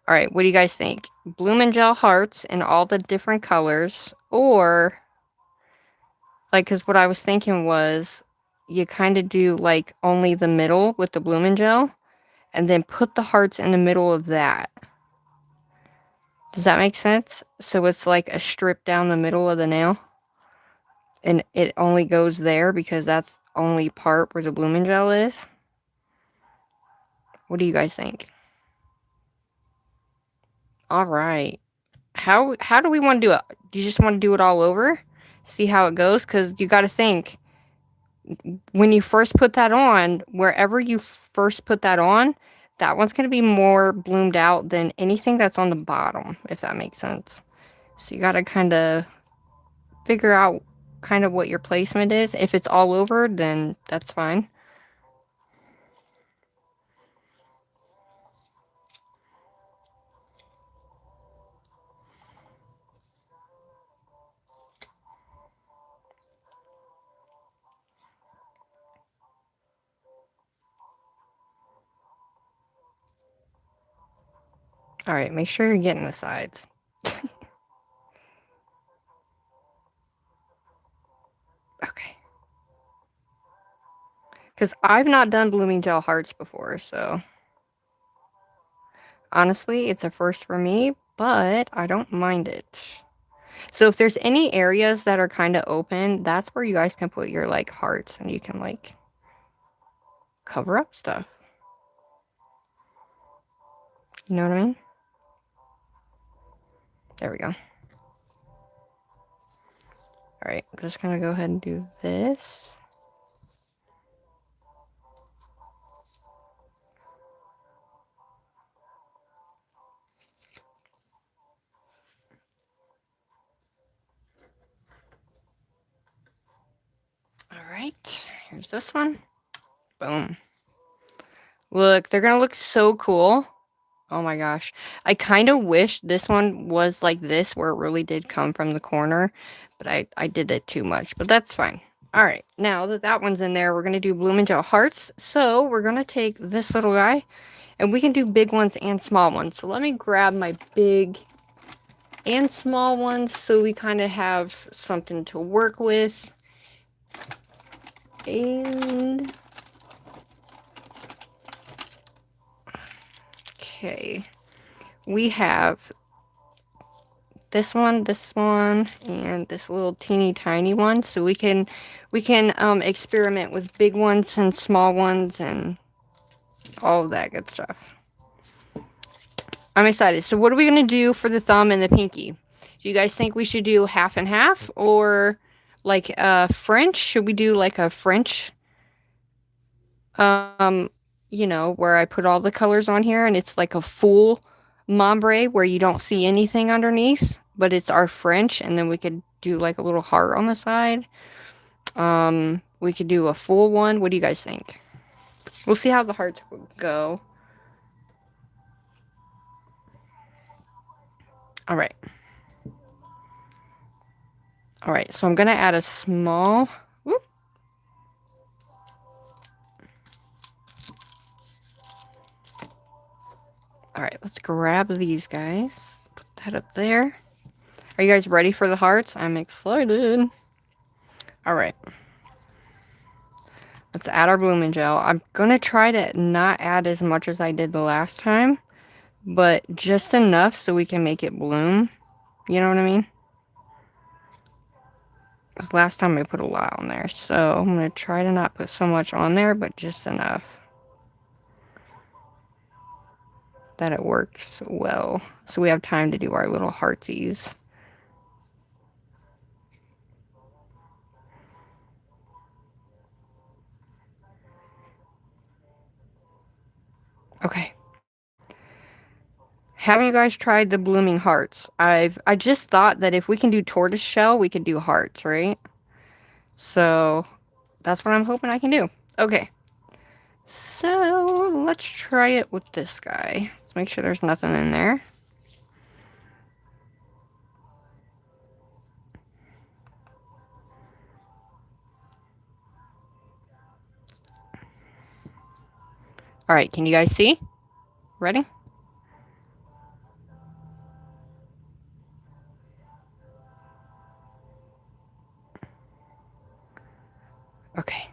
Speaker 1: Alright, what do you guys think? Bloom and gel hearts in all the different colors. Or, like, because what I was thinking was, you kind of do, like, only the middle with the bloom and gel. And then put the hearts in the middle of that. Does that make sense? So it's like a strip down the middle of the nail. And it only goes there because that's only part where the bloom and gel is. What do you guys think? Alright. How do we want to do it? Do you just want to do it all over? See how it goes? Because you got to think, when you first put that on, wherever you first put that on, that one's going to be more bloomed out than anything that's on the bottom, if that makes sense. So you got to kind of figure out kind of what your placement is. If it's all over, then that's fine. Alright, make sure you're getting the sides. Okay. Because I've not done blooming gel hearts before, so honestly, it's a first for me, but I don't mind it. So if there's any areas that are kind of open, that's where you guys can put your, like, hearts, and you can, like, cover up stuff. You know what I mean? There we go. Alright, I'm just gonna go ahead and do this. Alright, here's this one. Boom. Look, they're gonna look so cool. Oh my gosh. I kind of wish this one was like this, where it really did come from the corner. But I did it too much. But that's fine. Alright, now that that one's in there, we're going to do bloom and gel hearts. So we're going to take this little guy. And we can do big ones and small ones. So let me grab my big and small ones, so we kind of have something to work with. And okay, we have this one, and this little teeny tiny one, so we can experiment with big ones and small ones and all of that good stuff. I'm excited. So what are we gonna do for the thumb and the pinky? Do you guys think we should do half and half, or like French? Should we do like a French? You know, where I put all the colors on here and it's like a full ombre where you don't see anything underneath, but it's our French, and then we could do like a little heart on the side. We could do a full one. What do you guys think? We'll see how the hearts go. All right. All right, so I'm gonna add a small. Whoop. All right, let's grab these guys. Put that up there. Are you guys ready for the hearts? I'm excited. All right. Let's add our blooming gel. I'm gonna try to not add as much as I did the last time, but just enough so we can make it bloom. You know what I mean? Because last time I put a lot on there, so I'm gonna try to not put so much on there, but just enough that it works well, so we have time to do our little heartsies. Okay. Haven't you guys tried the blooming hearts? I just thought that if we can do tortoise shell, we could do hearts, right? So that's what I'm hoping I can do. Okay. So let's try it with this guy. Let's make sure there's nothing in there. All right, can you guys see? Ready? Okay.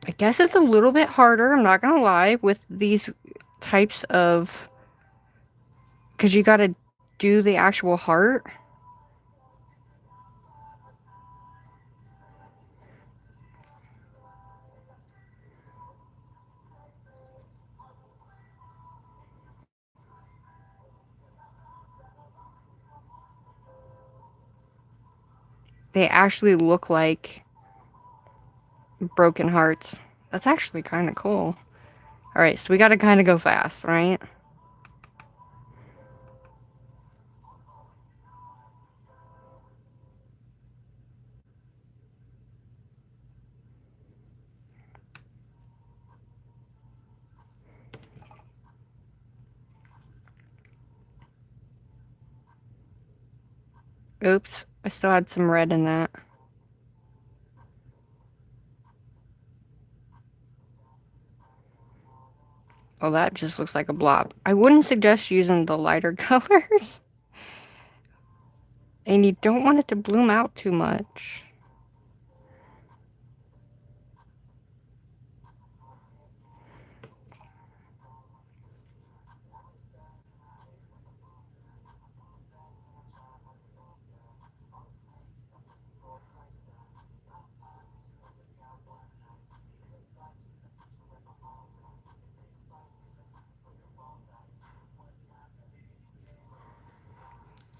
Speaker 1: I guess it's a little bit harder, I'm not gonna lie, with these types of, because you gotta do the actual heart. They actually look like broken hearts. That's actually kind of cool. Alright, so we gotta kind of go fast, right? Oops, I still had some red in that. Oh, that just looks like a blob. I wouldn't suggest using the lighter colors. And you don't want it to bloom out too much.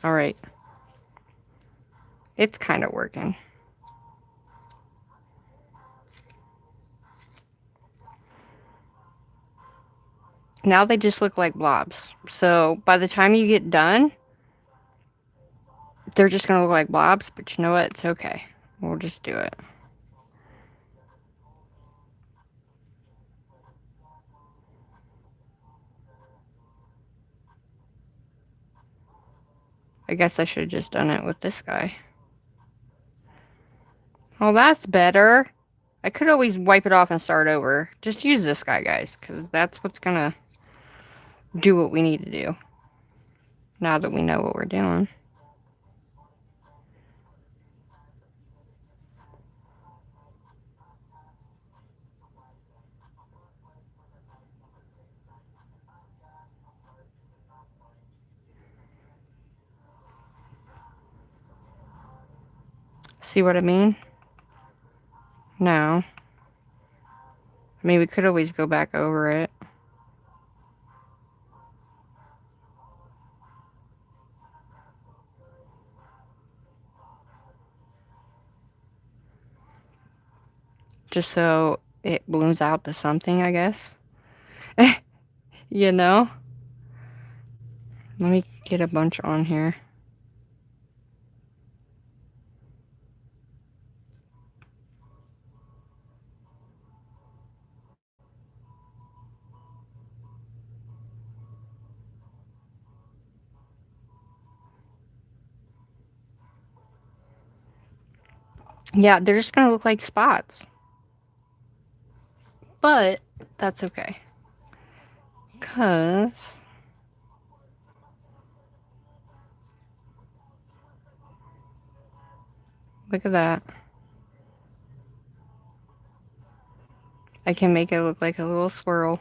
Speaker 1: Alright. It's kind of working. Now they just look like blobs. So by the time you get done, they're just going to look like blobs. But you know what? It's okay. We'll just do it. I guess I should have just done it with this guy. Oh, that's better. I could always wipe it off and start over. Just use this guy, guys, because that's what's going to do what we need to do. now that we know what we're doing. See what I mean? No. I mean, we could always go back over it. Just so it blooms out to something, I guess. You know? Let me get a bunch on here. Yeah, they're just gonna look like spots. But that's okay. Because look at that. I can make it look like a little swirl.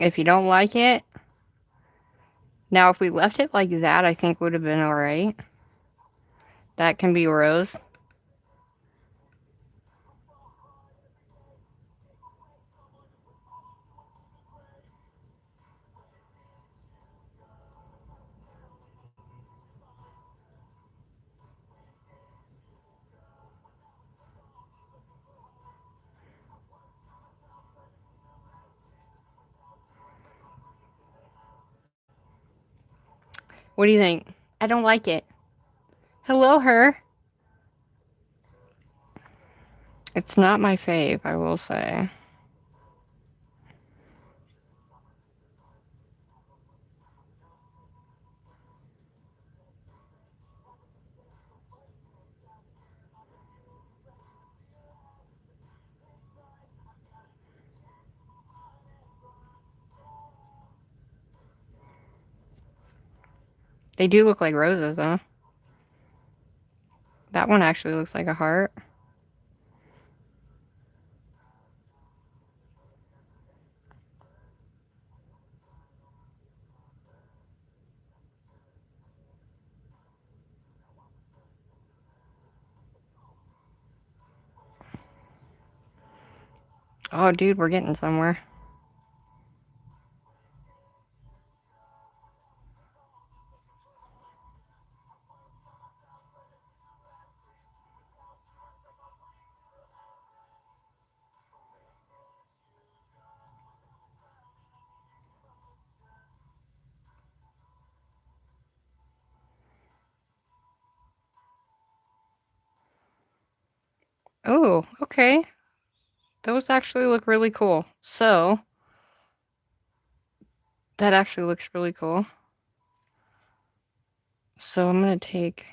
Speaker 1: If you don't like it, now if we left it like that, I think would have been alright. That can be rose. What do you think? I don't like it. Hello, her. It's not my fave, I will say. They do look like roses, huh? That one actually looks like a heart. Oh, dude, we're getting somewhere. Oh, okay. Those actually look really cool. So, that actually looks really cool. So I'm going to take...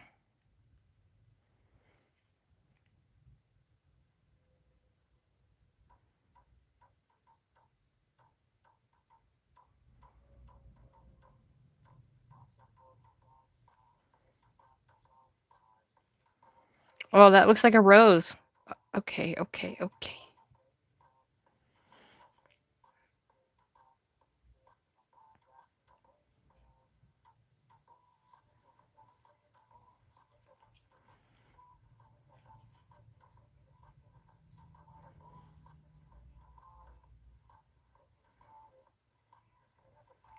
Speaker 1: Oh, that looks like a rose. Okay, okay, okay.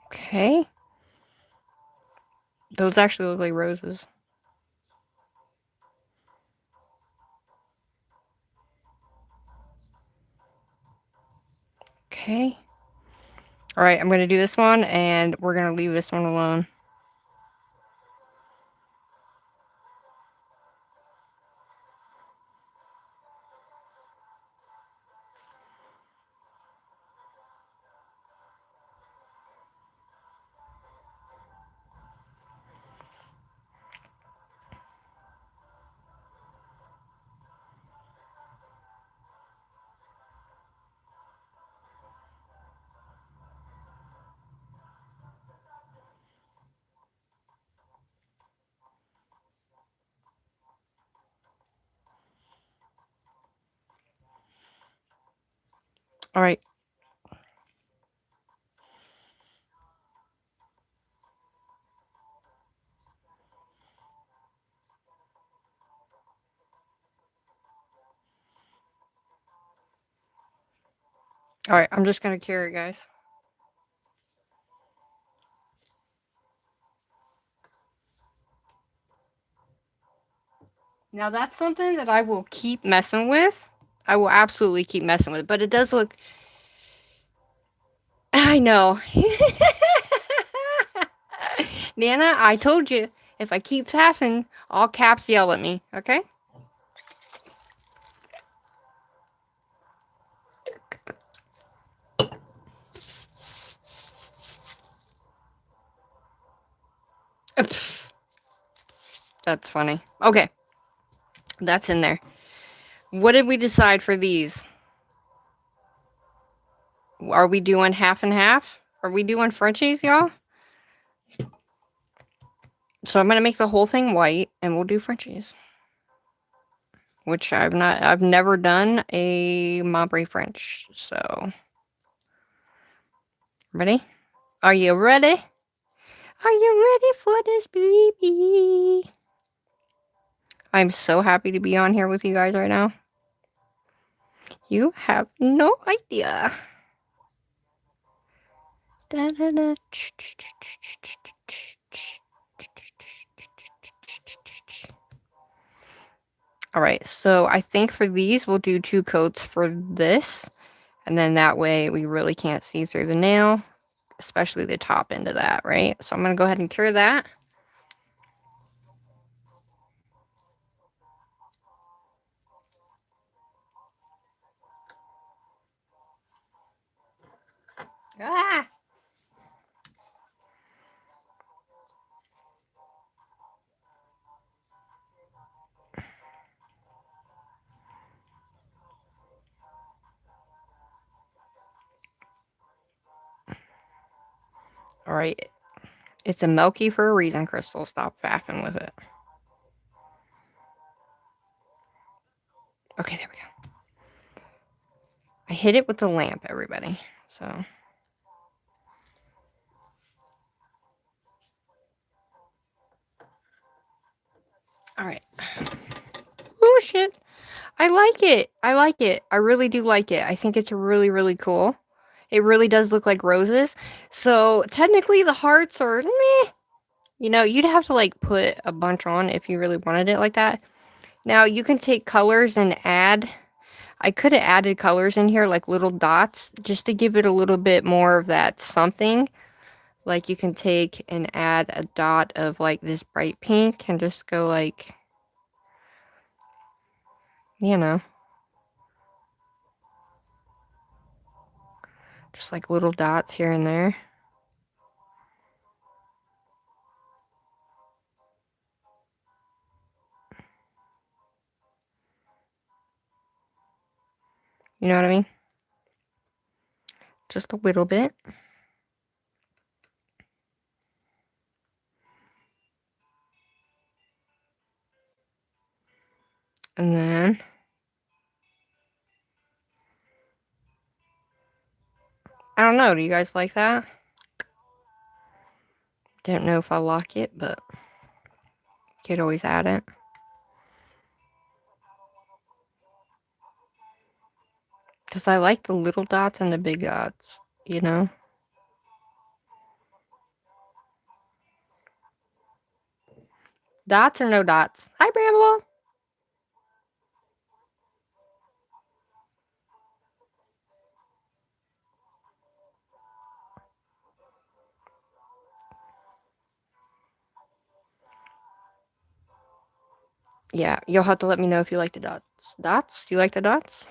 Speaker 1: Okay. Those actually look like roses. Okay. All right, I'm going to do this one, and we're going to leave this one alone. All right. All right, I'm just going to cure it, guys. Now, that's something that I will keep messing with. I will absolutely keep messing with it, but it does look... I know. Nana, I told you, if I keep tapping, all caps yell at me, okay? That's funny. Okay. That's in there. What did we decide for these? Are we doing half and half? Are we doing Frenchies, y'all? So I'm going to make the whole thing white, and we'll do Frenchies. Which I've never done a ombre French, so. Ready? Are you ready? Are you ready for this, baby? I'm so happy to be on here with you guys right now. You have no idea. Da, da, da. Alright, so I think for these, we'll do 2 coats for this. And then that way, we really can't see through the nail. Especially the top end of that, right? So I'm going to go ahead and cure that. Ah! Alright. It's a milky for a reason, Crystal. Stop faffing with it. Okay, there we go. I hit it with the lamp, everybody. So. Alright. Oh, shit. I like it. I like it. I really do like it. I think it's really, really cool. It really does look like roses. So, technically, the hearts are meh. You know, you'd have to, like, put a bunch on if you really wanted it like that. Now, you can take colors and add... I could have added colors in here, like little dots, just to give it a little bit more of that something. Like, you can take and add a dot of, like, this bright pink and just go, like... You know. Just, like, little dots here and there. You know what I mean? Just a little bit. And then... I don't know, do you guys like that? Don't know if I like it, but... You could always add it. Because I like the little dots and the big dots, you know? Dots or no dots? Hi, Bramble! Yeah, you'll have to let me know if you like the dots. Dots? Do you like the dots?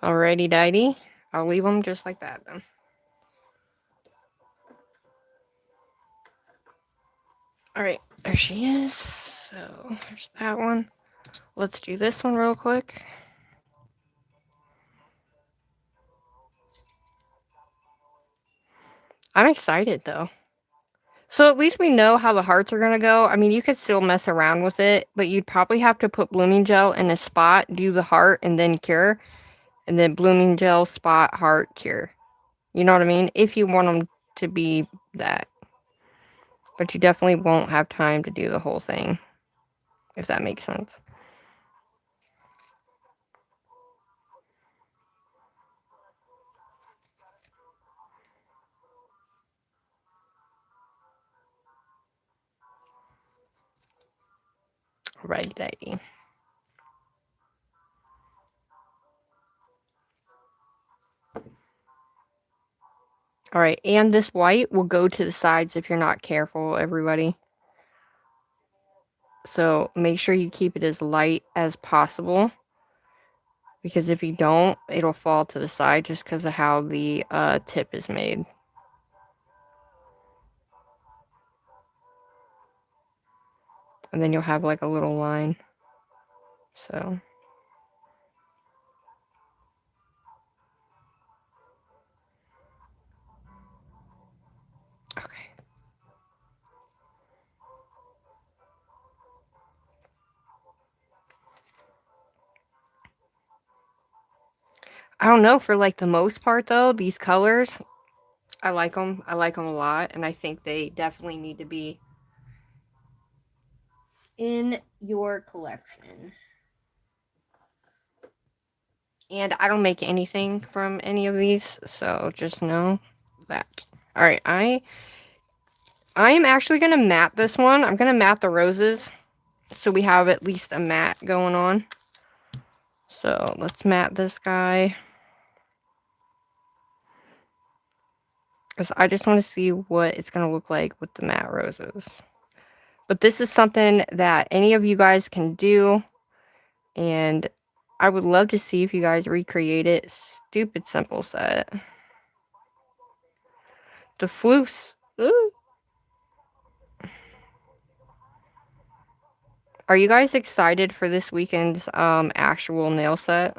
Speaker 1: Alrighty, dighty. I'll leave them just like that, then. Alright, there she is. So, there's that one. Let's do this one real quick. I'm excited, though. So, at least we know how the hearts are going to go. I mean, you could still mess around with it, but you'd probably have to put blooming gel in a spot, do the heart, and then cure. And then blooming gel, spot, heart, cure. You know what I mean? If you want them to be that. But you definitely won't have time to do the whole thing. If that makes sense. Alrighty. Alright, and this white will go to the sides if you're not careful, everybody. So make sure you keep it as light as possible. Because if you don't, it'll fall to the side just because of how the tip is made. And then you'll have like a little line. So. Okay. I don't know, for like the most part though, these colors, I like them. I like them a lot. And I think they definitely need to be in your collection. And I don't make anything from any of these, so just know that. Alright, I am actually going to matte this one. I'm going to matte the roses, so we have at least a matte going on. So, let's matte this guy. Because I just want to see what it's going to look like with the matte roses. But this is something that any of you guys can do. And I would love to see if you guys recreate it. Stupid simple set. The floofs. Ooh. Are you guys excited for this weekend's actual nail set?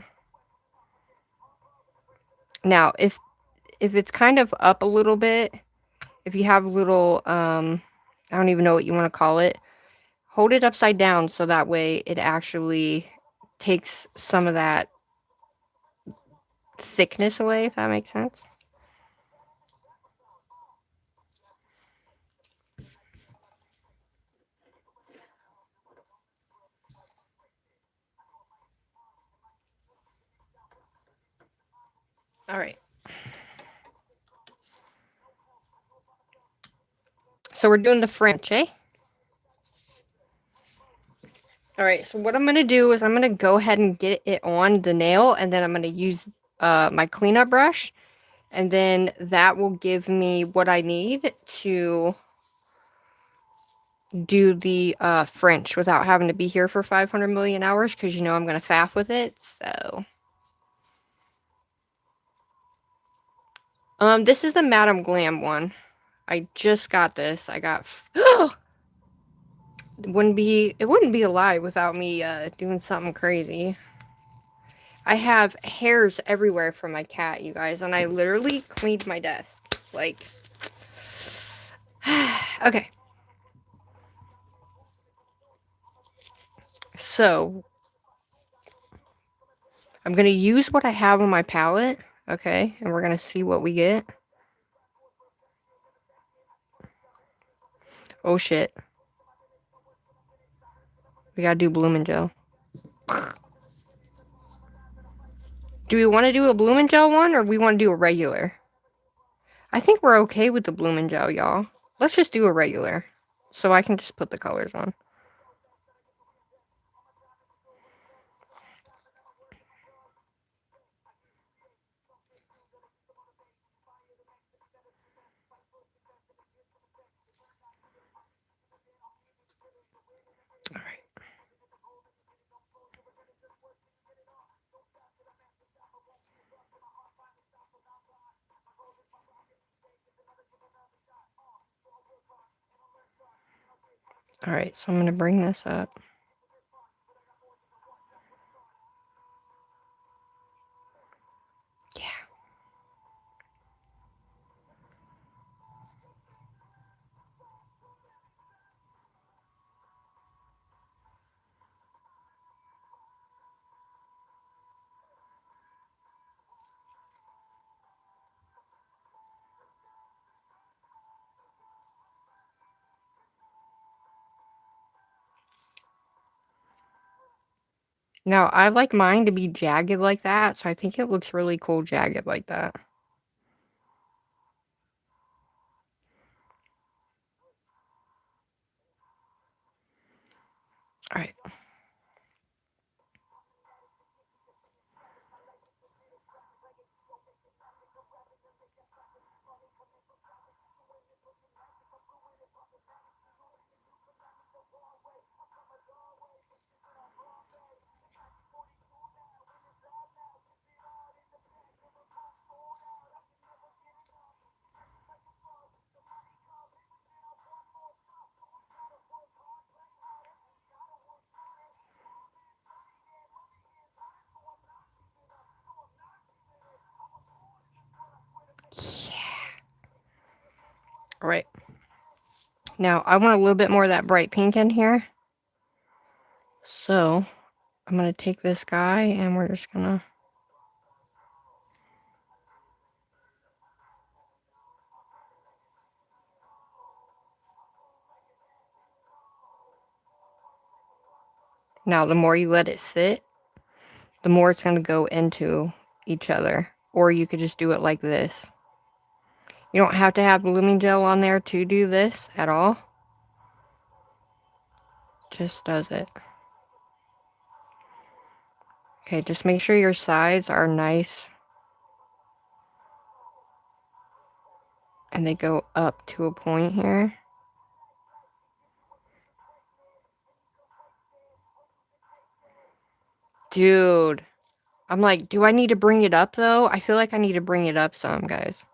Speaker 1: Now, if it's kind of up a little bit, if you have a little, I don't even know what you want to call it, hold it upside down so that way it actually takes some of that thickness away, if that makes sense. All right. So we're doing the French, eh? All right, so what I'm going to do is I'm going to go ahead and get it on the nail, and then I'm going to use my cleanup brush, and then that will give me what I need to do the French without having to be here for 500 million hours, because you know I'm going to faff with it, so. This is the Madame Glam one. I just got this. I got... It wouldn't be a lie without me doing something crazy. I have hairs everywhere from my cat, you guys, and I literally cleaned my desk. Like, okay. So, I'm going to use what I have on my palette, okay, and we're going to see what we get. Oh, shit. We got to do blooming gel. Do we want to do a blooming gel one, or we want to do a regular? I think we're okay with the blooming gel, y'all. Let's just do a regular, so I can just put the colors on. All right. All right, so I'm going to bring this up. Yeah. Now, I like mine to be jagged like that, so I think it looks really cool jagged like that. Alright. Alright. Now, I want a little bit more of that bright pink in here. So, I'm going to take this guy and we're just going to... Now, the more you let it sit, the more it's going to go into each other. Or you could just do it like this. You don't have to have blooming gel on there to do this at all. Just does it. Okay, just make sure your sides are nice. And they go up to a point here. Dude. I'm like, do I need to bring it up, though? I feel like I need to bring it up some, guys.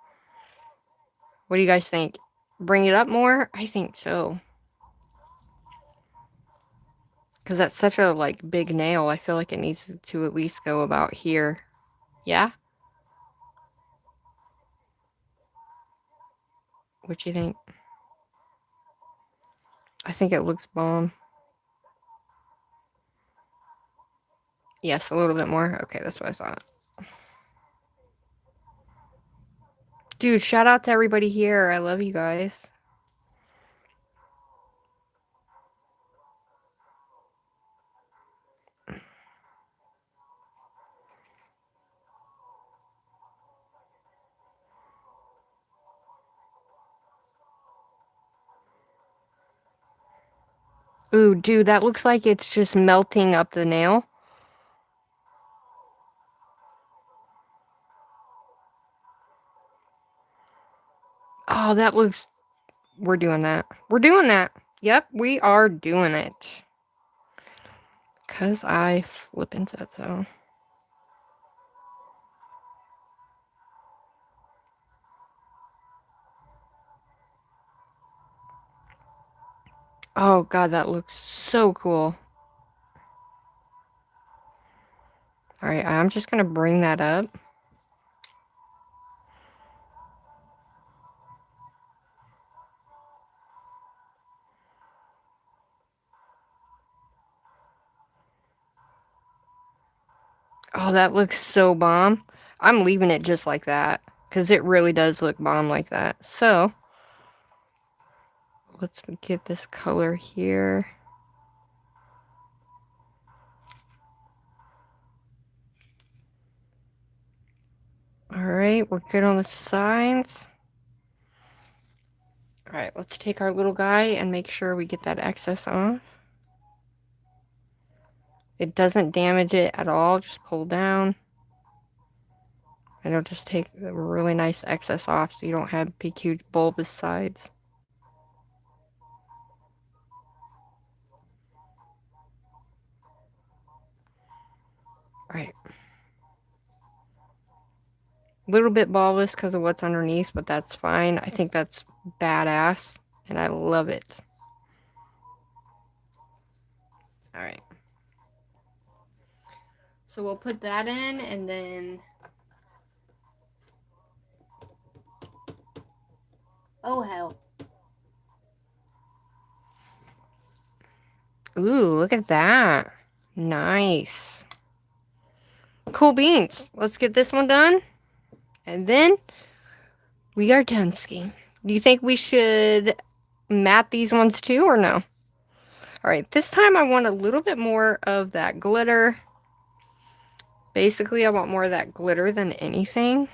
Speaker 1: What do you guys think? Bring it up more? I think so. Because that's such a, like, big nail. I feel like it needs to at least go about here. Yeah? What do you think? I think it looks bomb. Yes, a little bit more. Okay, that's what I thought. Dude, shout out to everybody here. I love you guys. Ooh, dude, that looks like it's just melting up the nail. Oh, that looks... We're doing that. We're doing that. Yep, we are doing it. Because I flippin' said so. Oh, God, that looks so cool. Alright, I'm just going to bring that up. Oh, that looks so bomb. I'm leaving it just like that. Because it really does look bomb like that. So, let's get this color here. Alright, we're good on the sides. Alright, let's take our little guy and make sure we get that excess off. It doesn't damage it at all, just pull down. And it'll just take a really nice excess off so you don't have big, huge, bulbous sides. Alright. A little bit bulbous because of what's underneath, but that's fine. I think that's badass, and I love it. Alright. So we'll put that in, and then... Oh, hell. Ooh, look at that. Nice. Cool beans. Let's get this one done. And then we are done skiing. Do you think we should matte these ones too or no? Alright, this time I want a little bit more of that glitter. Basically, I want more of that glitter than anything.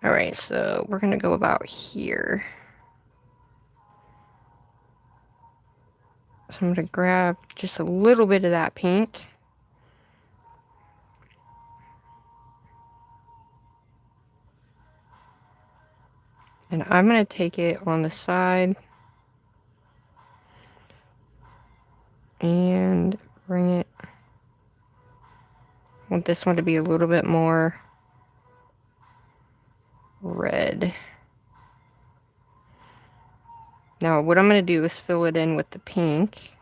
Speaker 1: Alright, so we're going to go about here. So I'm going to grab just a little bit of that pink. And I'm going to take it on the side and bring it. I want this one to be a little bit more red. Now what I'm going to do is fill it in with the pink.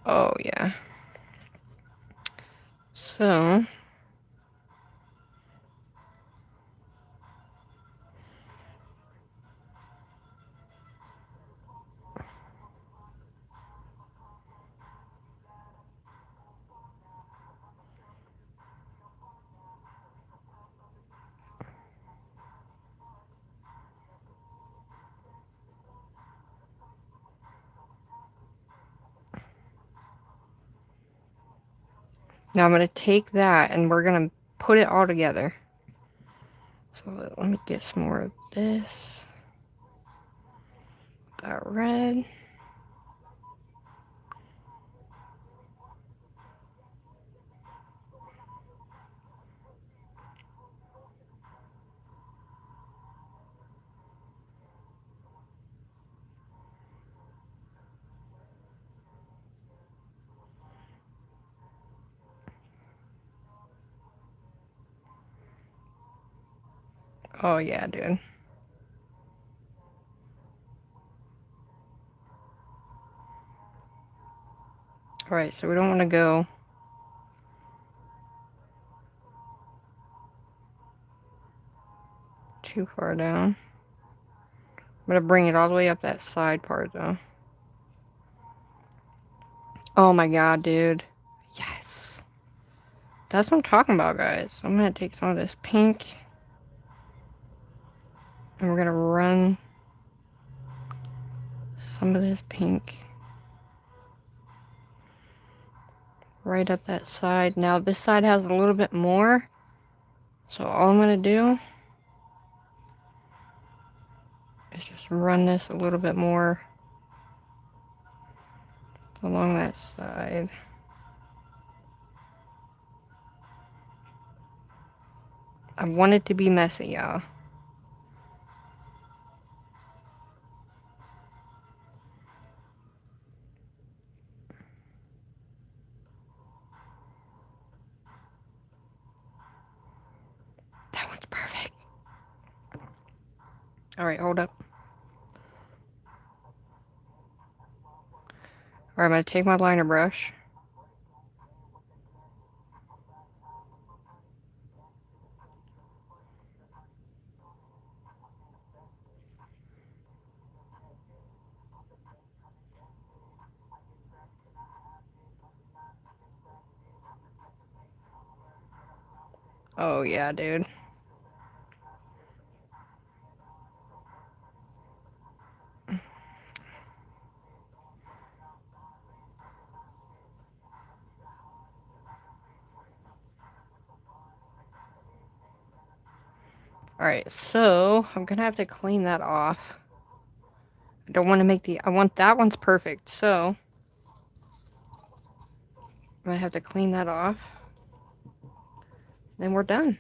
Speaker 1: Oh yeah. So now I'm going to take that and we're going to put it all together. So let me get some more of this. That red. Oh yeah, dude. Alright, so we don't want to go too far down. I'm going to bring it all the way up that side part though. Oh my god, dude. Yes. That's what I'm talking about, guys. I'm going to take some of this pink. And we're going to run some of this pink right up that side. Now this side has a little bit more. So all I'm going to do is just run this a little bit more along that side. I want it to be messy, y'all. That one's perfect. Alright, hold up. Alright, I'm going to take my liner brush. Oh yeah, dude. Alright, so I'm gonna have to clean that off. I don't want to make I want that one's perfect, so I'm gonna have to clean that off. Then we're done.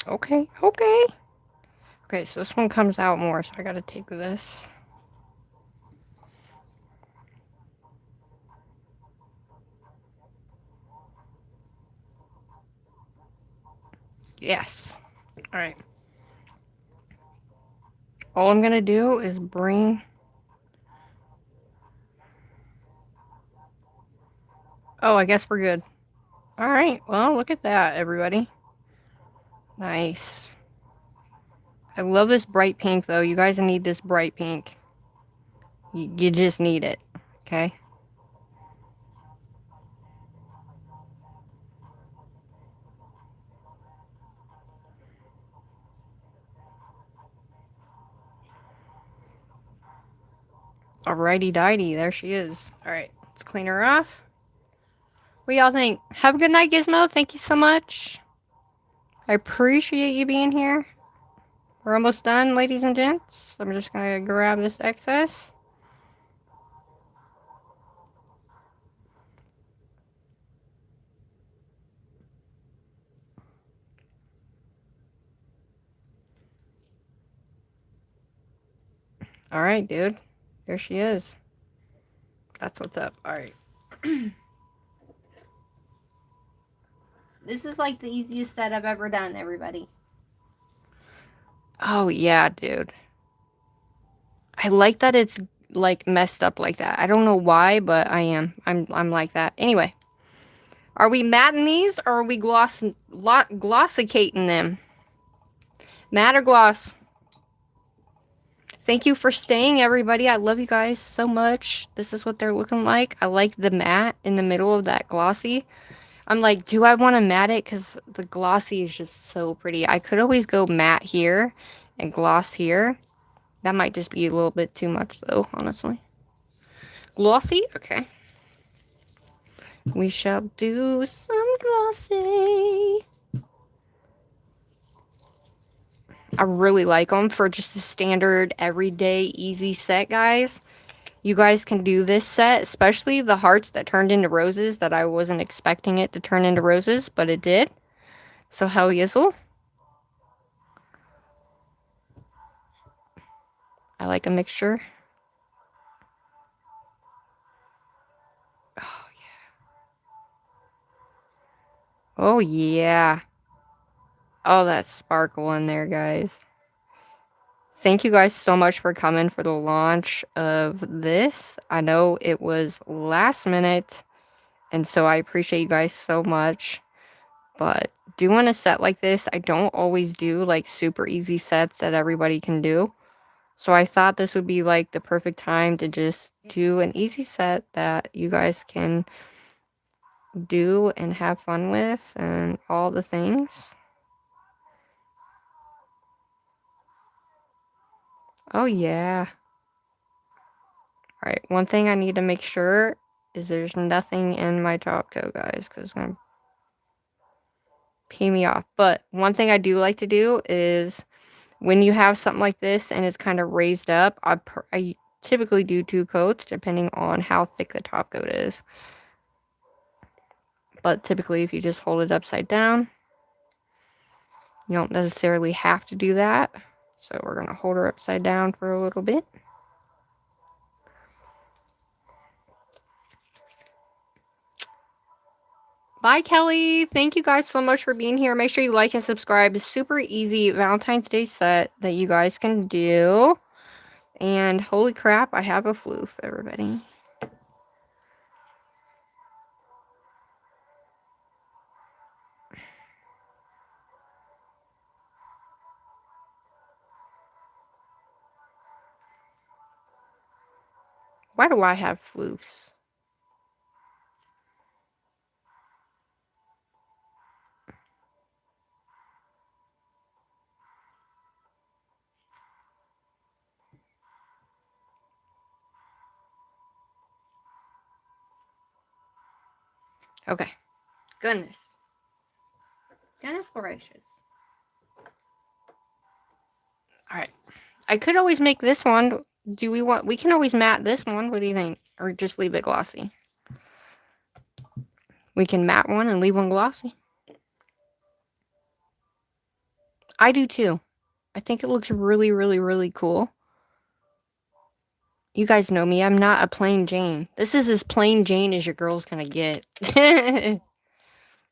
Speaker 1: Okay, okay. Okay, so this one comes out more, so I gotta take this. Yes. Alright. All I'm gonna do is bring Oh, I guess we're good. Alright, well, look at that, everybody. Nice. I love this bright pink, though. You guys need this bright pink. You just need it, okay? Alrighty-dighty, there she is. Alright, let's clean her off. What y'all think? Have a good night, Gizmo. Thank you so much. I appreciate you being here. We're almost done, ladies and gents. I'm just gonna grab this excess. Alright, dude. There she is. That's what's up. Alright. This is like the easiest set I've ever done, everybody. Oh, yeah, dude. I like that it's like messed up like that. I don't know why, but I am. I'm like that. Anyway. Are we matting these or are we glossicating them? Matte or gloss? Thank you for staying, everybody. I love you guys so much. This is what they're looking like. I like the matte in the middle of that glossy. I'm like, do I want to matte it? Because the glossy is just so pretty. I could always go matte here and gloss here. That might just be a little bit too much, though, honestly. Glossy? Okay. We shall do some glossy. I really like them for just a standard, everyday, easy set, guys. You guys can do this set, especially the hearts that turned into roses that I wasn't expecting it to turn into roses, but it did. So hell yizzle. I like a mixture. Oh, yeah. Oh, yeah. Oh, that sparkle in there, guys. Thank you guys so much for coming for the launch of this. I know it was last minute, and so I appreciate you guys so much. But doing a set like this, I don't always do like super easy sets that everybody can do. So I thought this would be like the perfect time to just do an easy set that you guys can do and have fun with and all the things. Oh yeah. Alright, one thing I need to make sure is there's nothing in my top coat, guys, because it's going to pee me off. But one thing I do like to do is when you have something like this and it's kind of raised up, I typically do 2 coats depending on how thick the top coat is. But typically if you just hold it upside down, you don't necessarily have to do that. So we're going to hold her upside down for a little bit. Bye, Kelly. Thank you guys so much for being here. Make sure you like and subscribe. It's super easy Valentine's Day set that you guys can do. And holy crap, I have a floof, everybody. Why do I have floofs? Okay. Goodness. Goodness gracious. Alright. I could always make this one. We can always matte this one. What do you think? Or just leave it glossy? We can matte one and leave one glossy. I do too. I think it looks really, really, really cool. You guys know me. I'm not a plain Jane. This is as plain Jane as your girl's gonna get.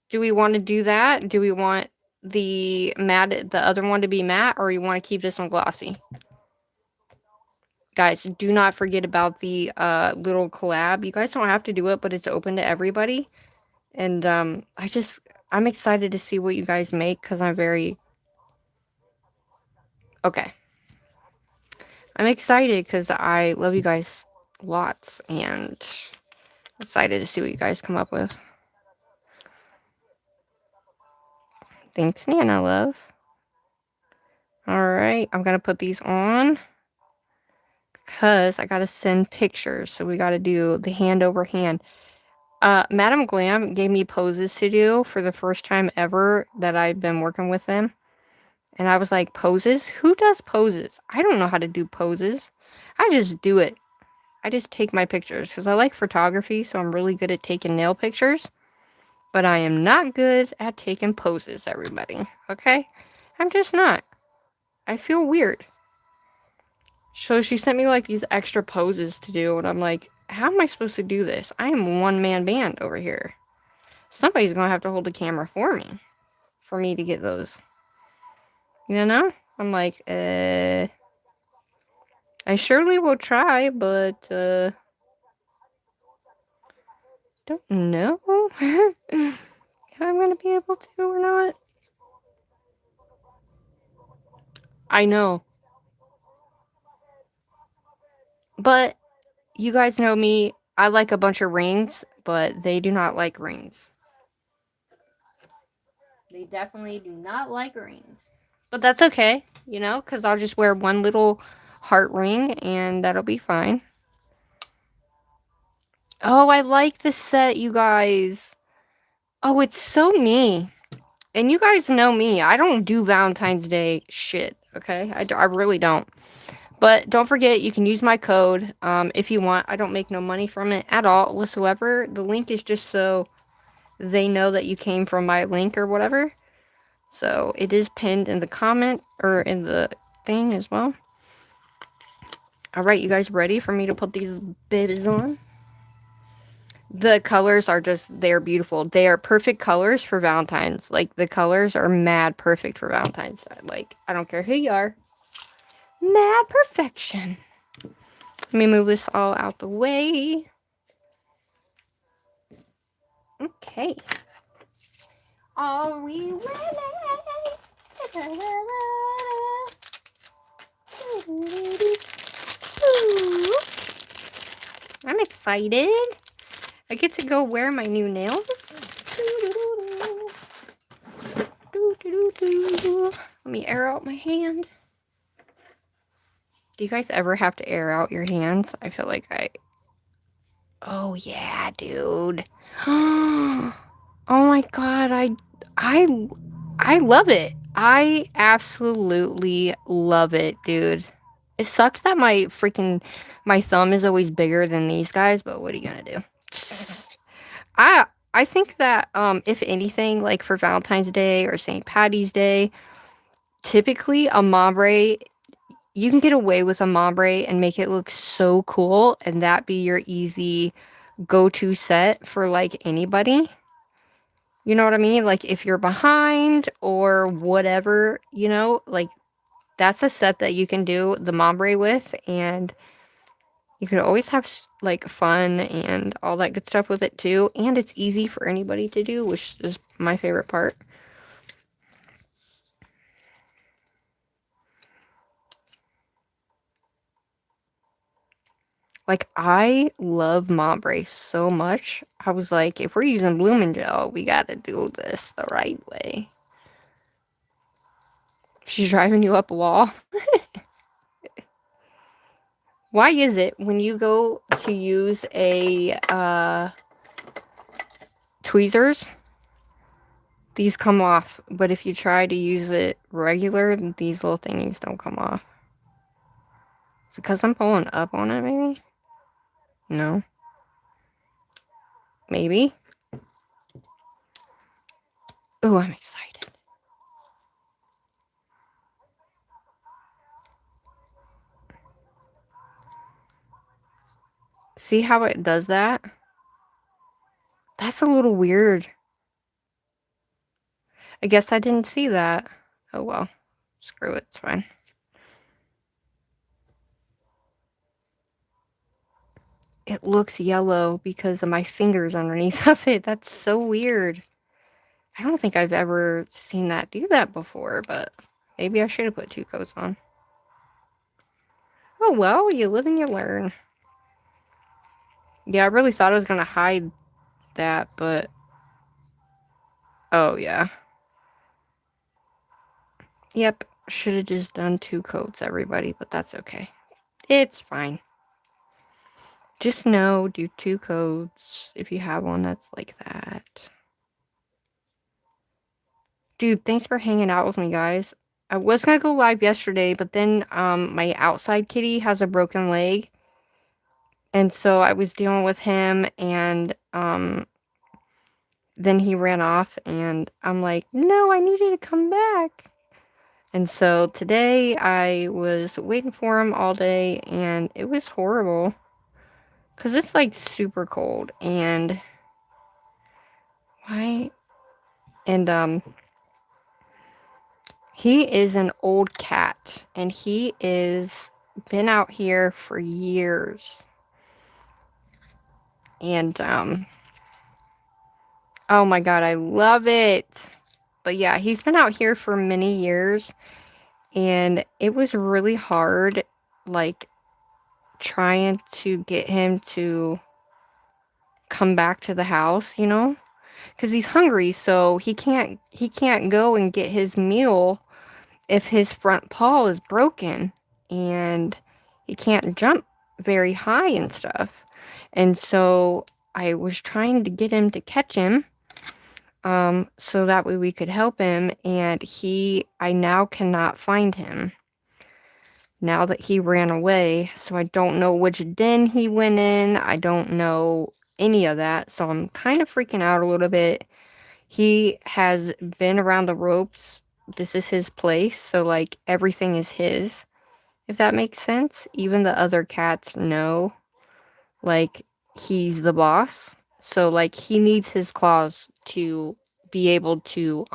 Speaker 1: Do we want to do that? Do we want the other one to be matte, or you want to keep this one glossy? Guys, do not forget about the little collab. You guys don't have to do it, but it's open to everybody. And I'm excited to see what you guys make because okay. I'm excited because I love you guys lots and excited to see what you guys come up with. Thanks, Nana, love. Alright, I'm gonna put these on because I gotta send pictures. So we gotta do the hand over hand. Madam Glam gave me poses to do for the first time ever that I've been working with them. And I was like, poses? Who does poses? I don't know how to do poses. I just do it. I just take my pictures because I like photography, so I'm really good at taking nail pictures. But I am not good at taking poses, everybody. Okay? I'm just not. I feel weird. So she sent me like these extra poses to do, and I'm like, how am I supposed to do this? I am a one-man band over here. Somebody's gonna have to hold the camera for me to get those. You know? I'm like, I surely will try, but, don't know if I'm gonna be able to or not. I know. But, you guys know me, I like a bunch of rings, but they do not like rings. They definitely do not like rings. But that's okay, you know, because I'll just wear one little heart ring and that'll be fine. Oh, I like this set, you guys. Oh, it's so me. And you guys know me. I don't do Valentine's Day shit, okay? I really don't. But don't forget, you can use my code if you want. I don't make no money from it at all whatsoever. The link is just so they know that you came from my link or whatever. So it is pinned in the comment or in the thing as well. Alright, you guys ready for me to put these bibs on? The colors are just, they're beautiful. They are perfect colors for Valentine's. Like, the colors are mad perfect for Valentine's. Like, I don't care who you are. Mad perfection. Let me move this all out the way. Okay. Are we ready? I'm excited. I get to go wear my new nails. Let me air out my hand. Do you guys ever have to air out your hands? I feel like oh yeah, dude. Oh my god, I love it. I absolutely love it, dude. It sucks that my thumb is always bigger than these guys, but what are you gonna do? I think that if anything, like for Valentine's Day or St. Patty's Day, typically a ombre, you can get away with a ombre and make it look so cool, and that be your easy go-to set for like anybody. You know what I mean? Like if you're behind or whatever, you know, like that's a set that you can do the ombre with, and you could always have like fun and all that good stuff with it too, and it's easy for anybody to do, which is my favorite part. Like, I love ombre so much. I was like, if we're using blooming gel, we gotta do this the right way. She's driving you up a wall. Why is it when you go to use a tweezers, these come off, but if you try to use it regular, these little thingies don't come off? Is it because I'm pulling up on it, maybe? No. Maybe. Oh, I'm excited. See how it does that? That's a little weird. I guess I didn't see that. Oh well. Screw it, it's fine. it looks yellow because of my fingers underneath of it. That's so weird. I don't think I've ever seen that do that before, but maybe I should have put 2 coats on. Oh well, you live and you learn. Yeah, I really thought I was gonna hide that, but oh yeah. Yep, should have just done 2 coats, everybody, but that's okay. It's fine. Just know, do 2 coats if you have one that's like that. Dude, thanks for hanging out with me, guys. I was gonna go live yesterday, but then my outside kitty has a broken leg. And so I was dealing with him, and then he ran off, and I'm like, no, I need you to come back. And so today I was waiting for him all day, and it was horrible. Because it's like super cold, and why? And he is an old cat, and he is been out here for years. And oh my god, I love it. But yeah, he's been out here for many years, and it was really hard, like, trying to get him to come back to the house, you know? Because he's hungry, so he can't go and get his meal if his front paw is broken, and he can't jump very high and stuff. And so I was trying to get him to catch him, so that way we could help him, and I now cannot find him now that he ran away. So I don't know which den he went in. I don't know any of that, so I'm kind of freaking out a little bit. He has been around the ropes. This is his place, so like everything is his, if that makes sense. Even the other cats know, like, he's the boss. So like he needs his claws to be able to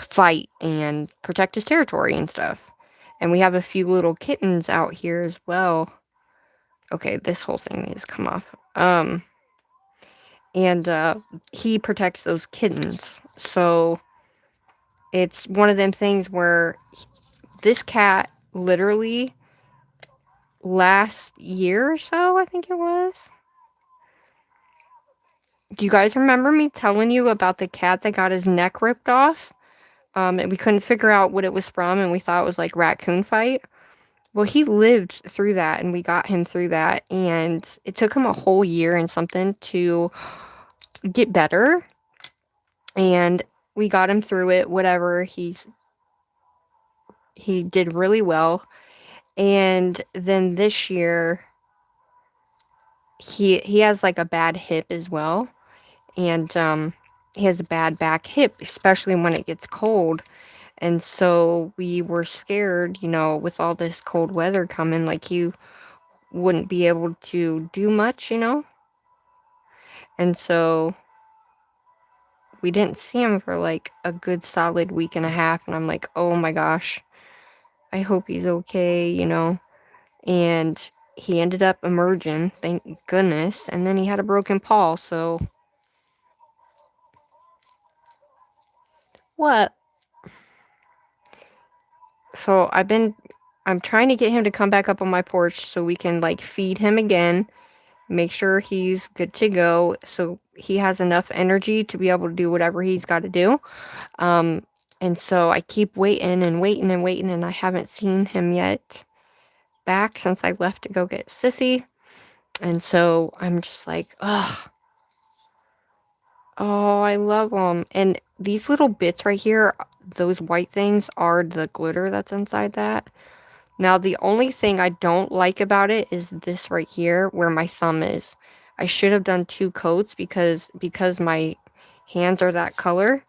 Speaker 1: fight and protect his territory and stuff. And we have a few little kittens out here as well. Okay, this whole thing needs to come off. And he protects those kittens. So it's one of them things where this cat literally last year or so, I think it was. Do you guys remember me telling you about the cat that got his neck ripped off? And we couldn't figure out what it was from, and we thought it was like raccoon fight. Well, he lived through that, and we got him through that, and it took him a whole year and something to get better, and we got him through it. Whatever, he did really well. And then this year, he has like a bad hip as well, and he has a bad back hip, especially when it gets cold. And so we were scared, you know, with all this cold weather coming, like he wouldn't be able to do much, you know. And so we didn't see him for like a good solid week and a half, and I'm like, oh my gosh, I hope he's okay, you know. And he ended up emerging, thank goodness, and then he had a broken paw. So what? So I'm trying to get him to come back up on my porch so we can like feed him again, make sure he's good to go, so he has enough energy to be able to do whatever he's got to do. And so I keep waiting and waiting and waiting, and I haven't seen him yet back since I left to go get Sissy. And so I'm just like, ugh. Oh, I love them. And these little bits right here, those white things, are the glitter that's inside that. Now, the only thing I don't like about it is this right here, where my thumb is. I should have done 2 coats because my hands are that color.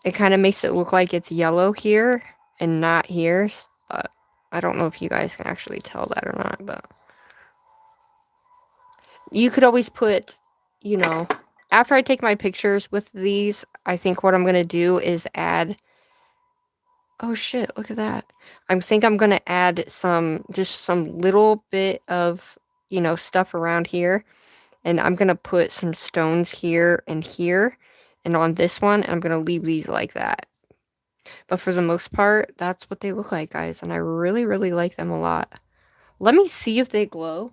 Speaker 1: It kind of makes it look like it's yellow here and not here. But I don't know if you guys can actually tell that or not, but you could always put, you know, after I take my pictures with these, I think what I'm going to do is add, oh shit, look at that. I think I'm going to add just some little bit of you know, stuff around here. And I'm going to put some stones here and here. And on this one, I'm going to leave these like that. But for the most part, that's what they look like, guys. And I really, really like them a lot. Let me see if they glow.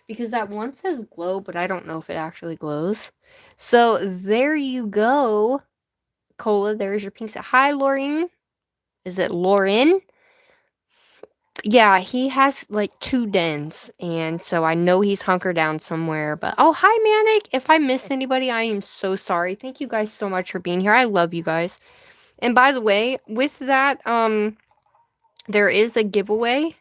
Speaker 1: Because that one says glow, but I don't know if it actually glows. So there you go. Cola, there's your pink set. Hi, Lauren. Is it Lauren? Yeah, he has like 2 dens, and so I know he's hunkered down somewhere. But oh, hi, Manic. If I missed anybody, I am so sorry. Thank you guys so much for being here. I love you guys. And by the way, with that, there is a giveaway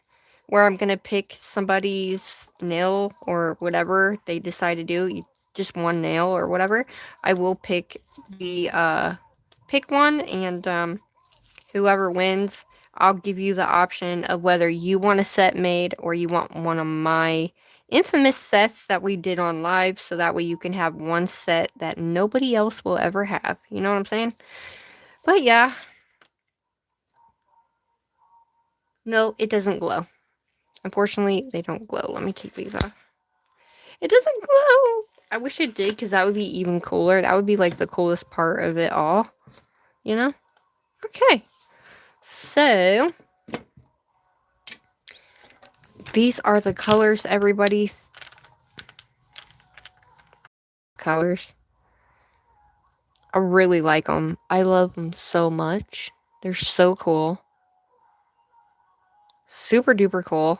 Speaker 1: where I'm gonna pick somebody's nail or whatever they decide to do. Just one nail or whatever. I will pick the pick one, and whoever wins, I'll give you the option of whether you want a set made or you want one of my infamous sets that we did on live, so that way you can have one set that nobody else will ever have. You know what I'm saying? But yeah. No, it doesn't glow. Unfortunately, they don't glow. Let me take these off. It doesn't glow! I wish it did, because that would be even cooler. That would be like the coolest part of it all. You know? Okay. So, these are the colors, everybody. Colors. I really like them. I love them so much. They're so cool. Super duper cool.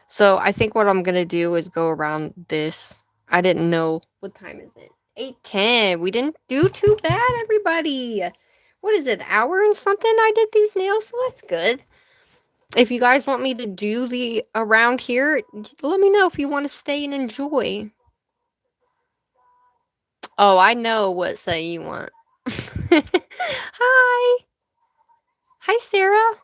Speaker 1: So I think what I'm gonna do is go around this. I didn't know. What time is it? 8:10. We didn't do too bad, everybody. What is it, an hour and something I did these nails? So that's good. If you guys want me to do the around here, let me know if you want to stay and enjoy. Oh, I know what say you want. Hi. Hi, Sarah.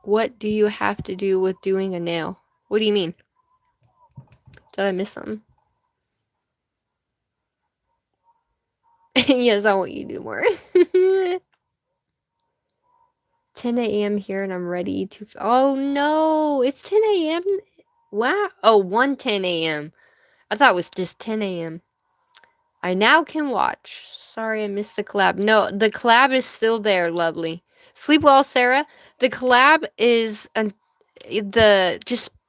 Speaker 1: What do you have to do with doing a nail? What do you mean? Did I miss something? Yes, I want you to do more. 10 a.m. here and I'm ready to... Oh, no. It's 10 a.m.? Wow. Oh, 1:10 a.m. I thought it was just 10 a.m. I now can watch. Sorry, I missed the collab. No, the collab is still there, lovely. Sleep well, Sarah. The collab is...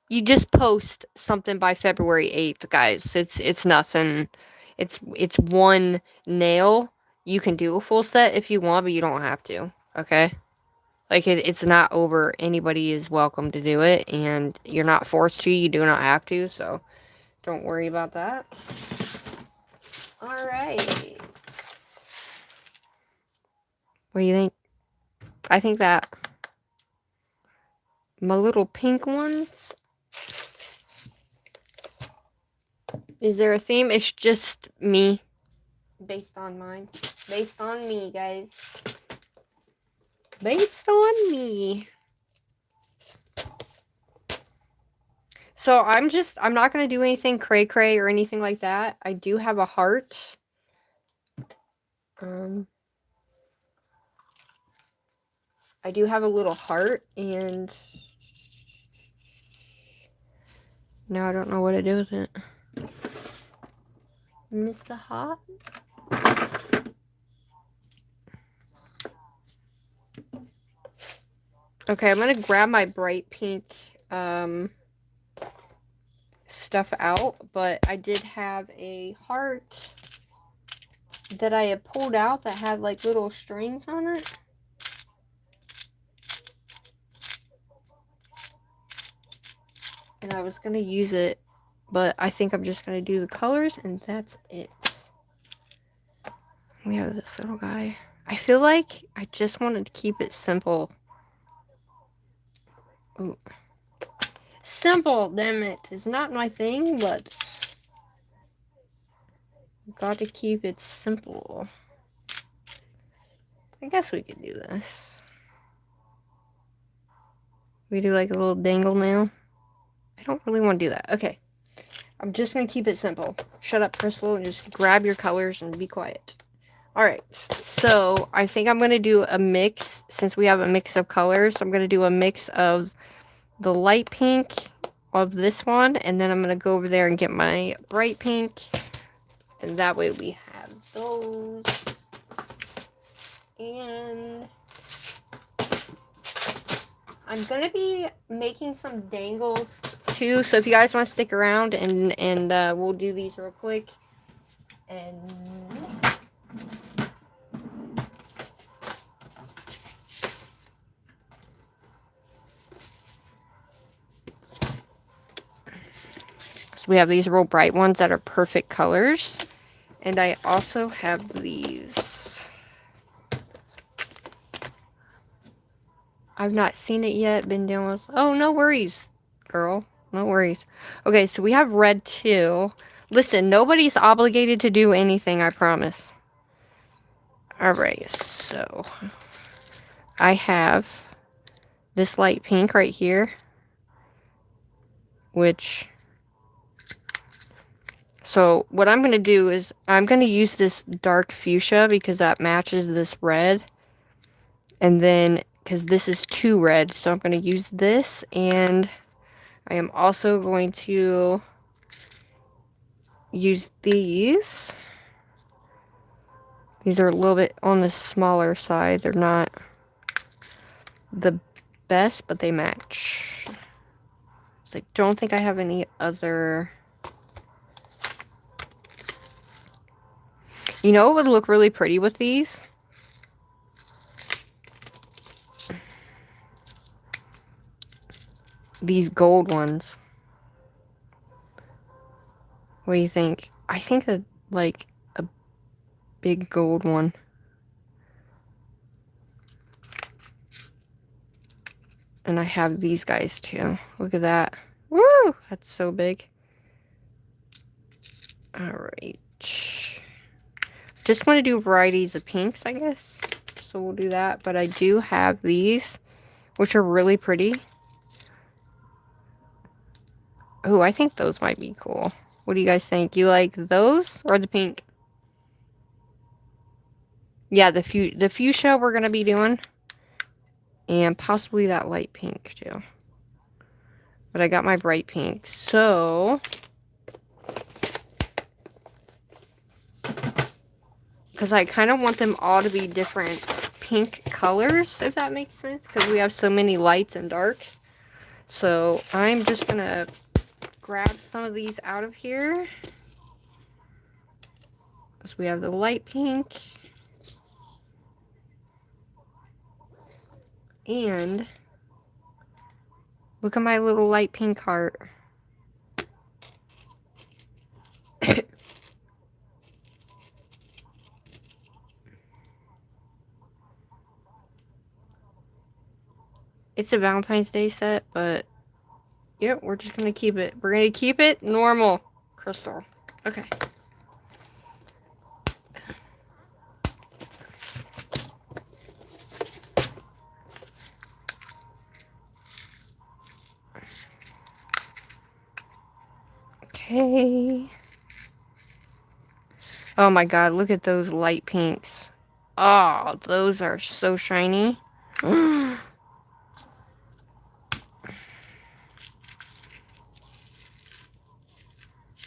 Speaker 1: You just post something by February 8th, guys. It's nothing. It's one nail. You can do a full set if you want, but you don't have to. Okay? Like, it's not over. Anybody is welcome to do it, and you're not forced to. You do not have to, so don't worry about that. Alright. What do you think? I think that my little pink ones... Is there a theme? It's just me. Based on mine. Based on me, guys. Based on me. So I'm not going to do anything cray-cray or anything like that. I do have a heart. I do have a little heart, and now I don't know what to do with it. Mr. Hot? Okay, I'm going to grab my bright pink stuff out, but I did have a heart that I had pulled out that had like little strings on it. And I was going to use it, but I think I'm just going to do the colors, and that's it. We have this little guy. I feel like I just wanted to keep it simple. Ooh. Simple, damn it. It's not my thing, but got to keep it simple. I guess we could do this. We do like a little dangle nail. I don't really want to do that. Okay. I'm just going to keep it simple. Shut up, Crystal, and just grab your colors and be quiet. Alright. So, I think I'm going to do a mix. Since we have a mix of colors, I'm going to do a mix of the light pink of this one, and then I'm going to go over there and get my bright pink, and that way we have those. And I'm going to be making some dangles too, so if you guys want to stick around, and we'll do these real quick. And so we have these real bright ones that are perfect colors. And I also have these. I've not seen it yet. Been dealing with... Oh, no worries, girl. No worries. Okay, so we have red too. Listen, nobody's obligated to do anything, I promise. Alright, so I have this light pink right here, which... So what I'm going to do is I'm going to use this dark fuchsia because that matches this red. And then, because this is too red, so I'm going to use this. And I am also going to use these. These are a little bit on the smaller side. They're not the best, but they match. So I don't think I have any other... You know what would look really pretty with these? These gold ones. What do you think? I think that, like, a big gold one. And I have these guys, too. Look at that. Woo! That's so big. Alright. Just want to do varieties of pinks, I guess. So we'll do that. But I do have these, which are really pretty. Oh, I think those might be cool. What do you guys think? You like those or the pink? Yeah, the fuchsia we're going to be doing. And possibly that light pink, too. But I got my bright pink. So... because I kind of want them all to be different pink colors, if that makes sense. Because we have so many lights and darks. So I'm just going to grab some of these out of here. So we have the light pink. And look at my little light pink heart. It's a Valentine's Day set, but yep, we're just going to keep it. We're going to keep it normal, crystal. Okay. Okay. Oh my god, look at those light pinks. Oh, those are so shiny.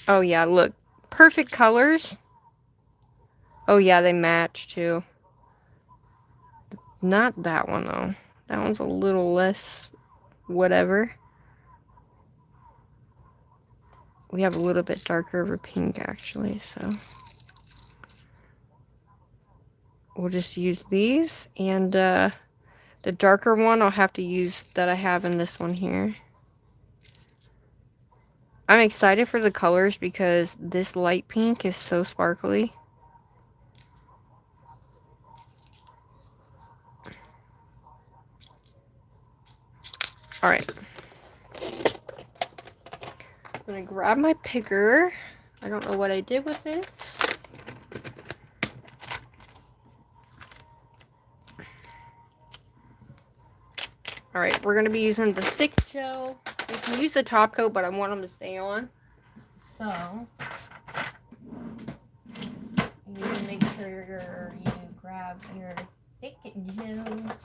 Speaker 1: Oh yeah, look. Perfect colors. Oh yeah, they match too. Not that one though. That one's a little less whatever. We have a little bit darker of a pink actually, so we'll just use these. And the darker one I'll have to use that I have in this one here. I'm excited for the colors because this light pink is so sparkly. Alright. I'm going to grab my picker. I don't know what I did with it. Alright, we're going to be using the thick gel. You can use the top coat, but I want them to stay on. So, you need to make sure you grab your thick gel.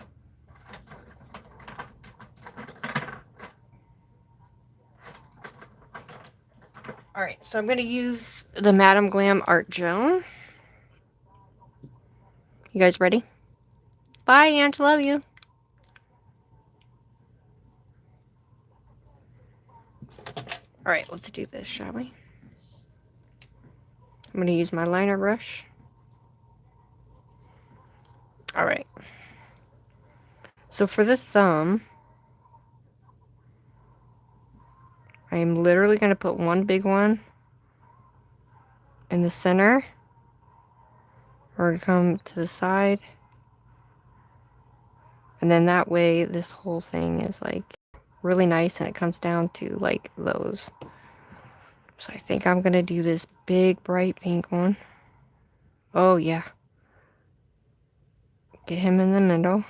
Speaker 1: Alright, so I'm going to use the Madame Glam Art Gel. You guys ready? Bye, Aunt. Love you. Alright, let's do this, shall we? I'm going to use my liner brush. Alright. So for the thumb, I am literally going to put one big one in the center. We're going to come to the side. And then that way, this whole thing is like really nice and it comes down to like those. So I think I'm going to do this big bright pink one. Oh yeah. Get him in the middle.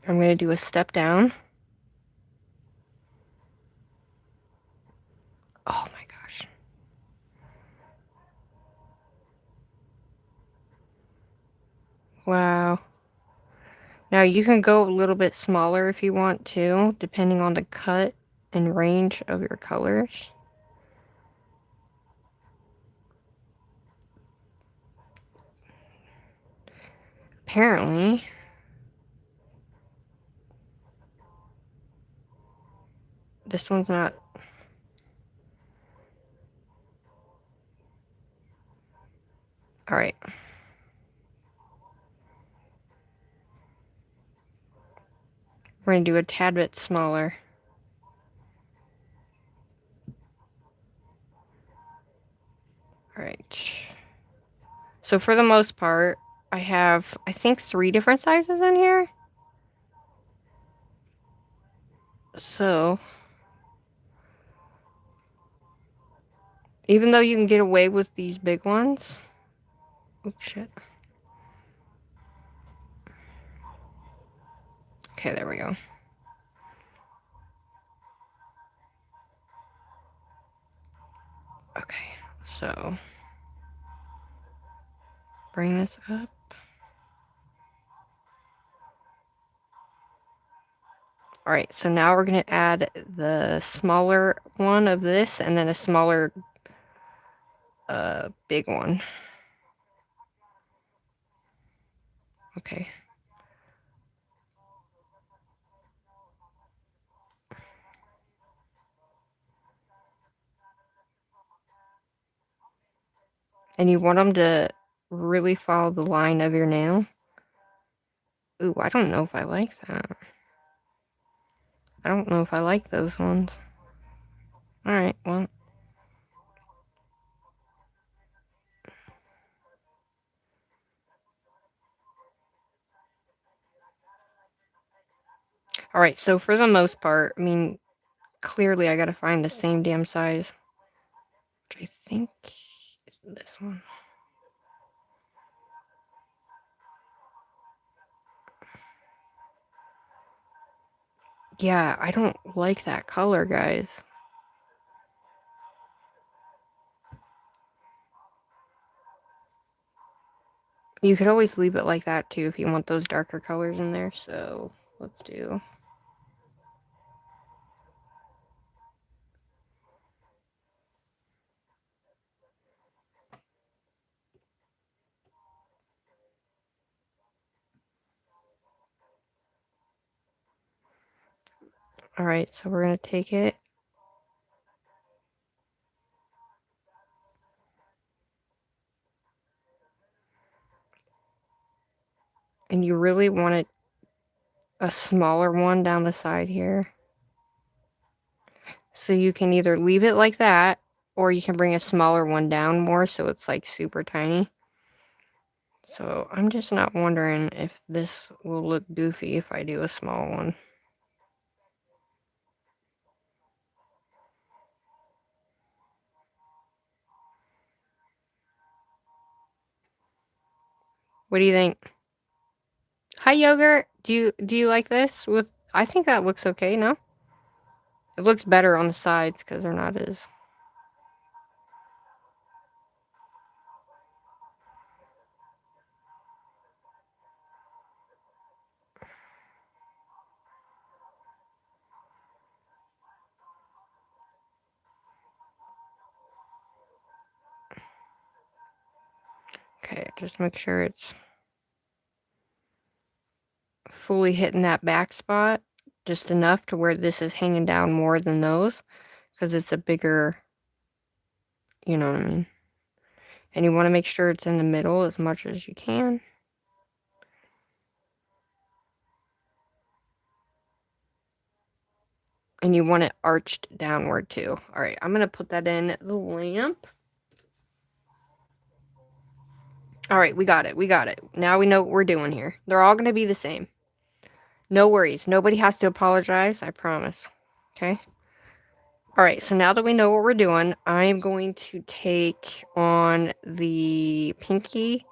Speaker 1: I'm going to do a step down. Oh my gosh. Wow. Now you can go a little bit smaller if you want to, depending on the cut and range of your colors. Apparently, this one's not. Alright. We're going to do a tad bit smaller. Alright. So for the most part, I have, I think, 3 different sizes in here. So, even though you can get away with these big ones. Oh, shit. Okay, there we go. Okay, so bring this up. Alright, so now we're going to add the smaller one of this and then a smaller big one. Okay. And you want them to really follow the line of your nail. Ooh, I don't know if I like that. I don't know if I like those ones. Alright, well. Alright, so for the most part, I mean, clearly I gotta find the same damn size. Which I think is this one. Yeah, I don't like that color, guys. You could always leave it like that, too, if you want those darker colors in there. So, let's do... Alright, so we're gonna take it. And you really want it a smaller one down the side here. So you can either leave it like that, or you can bring a smaller one down more so it's like super tiny. So I'm just not wondering if this will look goofy if I do a small one. What do you think? Hi, Yogurt. Do you like this? With I think that looks okay, no? It looks better on the sides because they're not as... Okay, just make sure it's fully hitting that back spot, just enough to where this is hanging down more than those, because it's a bigger, you know what I mean? And you want to make sure it's in the middle as much as you can. And you want it arched downward too. All right, I'm going to put that in the lamp. All right, we got it. We got it. Now we know what we're doing here. They're all going to be the same. No worries. Nobody has to apologize. I promise. Okay? All right, so now that we know what we're doing, I'm going to take on the pinky.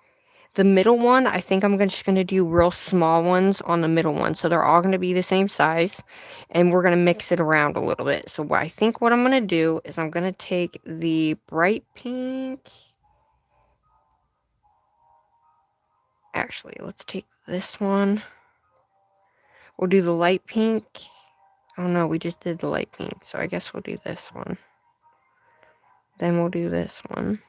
Speaker 1: The middle one, I think I'm just going to do real small ones on the middle one. So they're all going to be the same size. And we're going to mix it around a little bit. So I think what I'm going to do is I'm going to take the bright pink. Actually, let's take this one. We'll do the light pink. Oh no, we just did the light pink. So I guess we'll do this one. Then we'll do this one.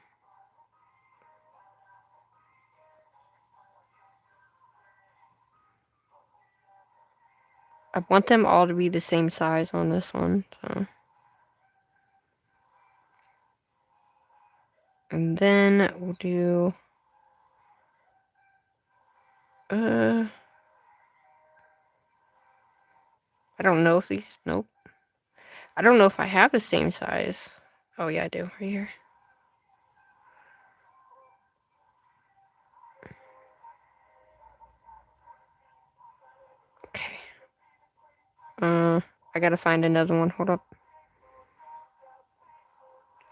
Speaker 1: I want them all to be the same size on this one. So. And then we'll do... I don't know if these... Nope. I don't know if I have the same size. Oh yeah, I do. Right here. Okay. I gotta find another one. Hold up.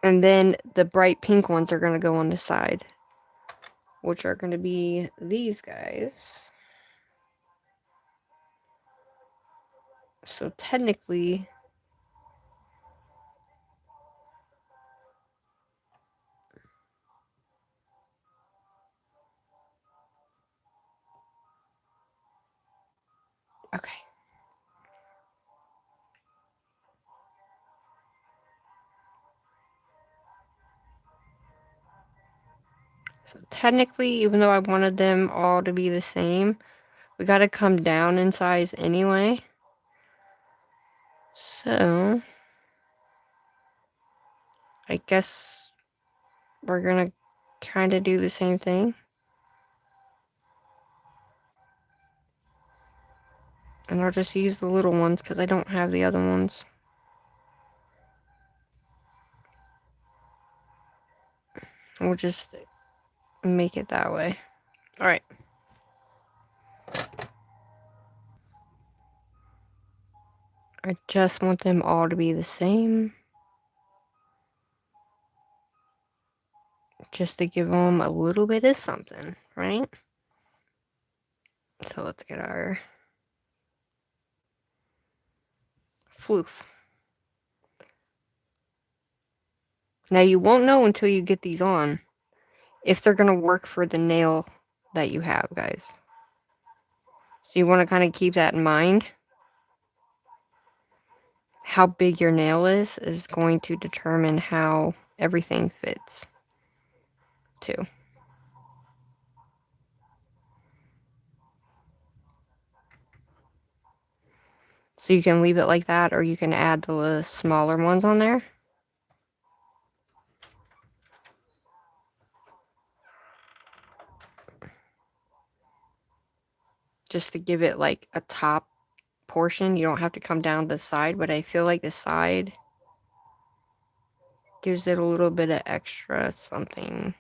Speaker 1: And then the bright pink ones are gonna go on the side, which are gonna be these guys. So technically... Okay. So technically, even though I wanted them all to be the same, we gotta come down in size anyway. So, I guess we're gonna kind of do the same thing. And I'll just use the little ones because I don't have the other ones. We'll just make it that way. Alright. I just want them all to be the same. Just to give them a little bit of something, right? So let's get our floof. Now you won't know until you get these on if they're going to work for the nail that you have, guys. So you want to kind of keep that in mind. How big your nail is going to determine how everything fits, too. So you can leave it like that, or you can add the smaller ones on there. Just to give it like a top portion. You don't have to come down the side, but I feel like the side gives it a little bit of extra something.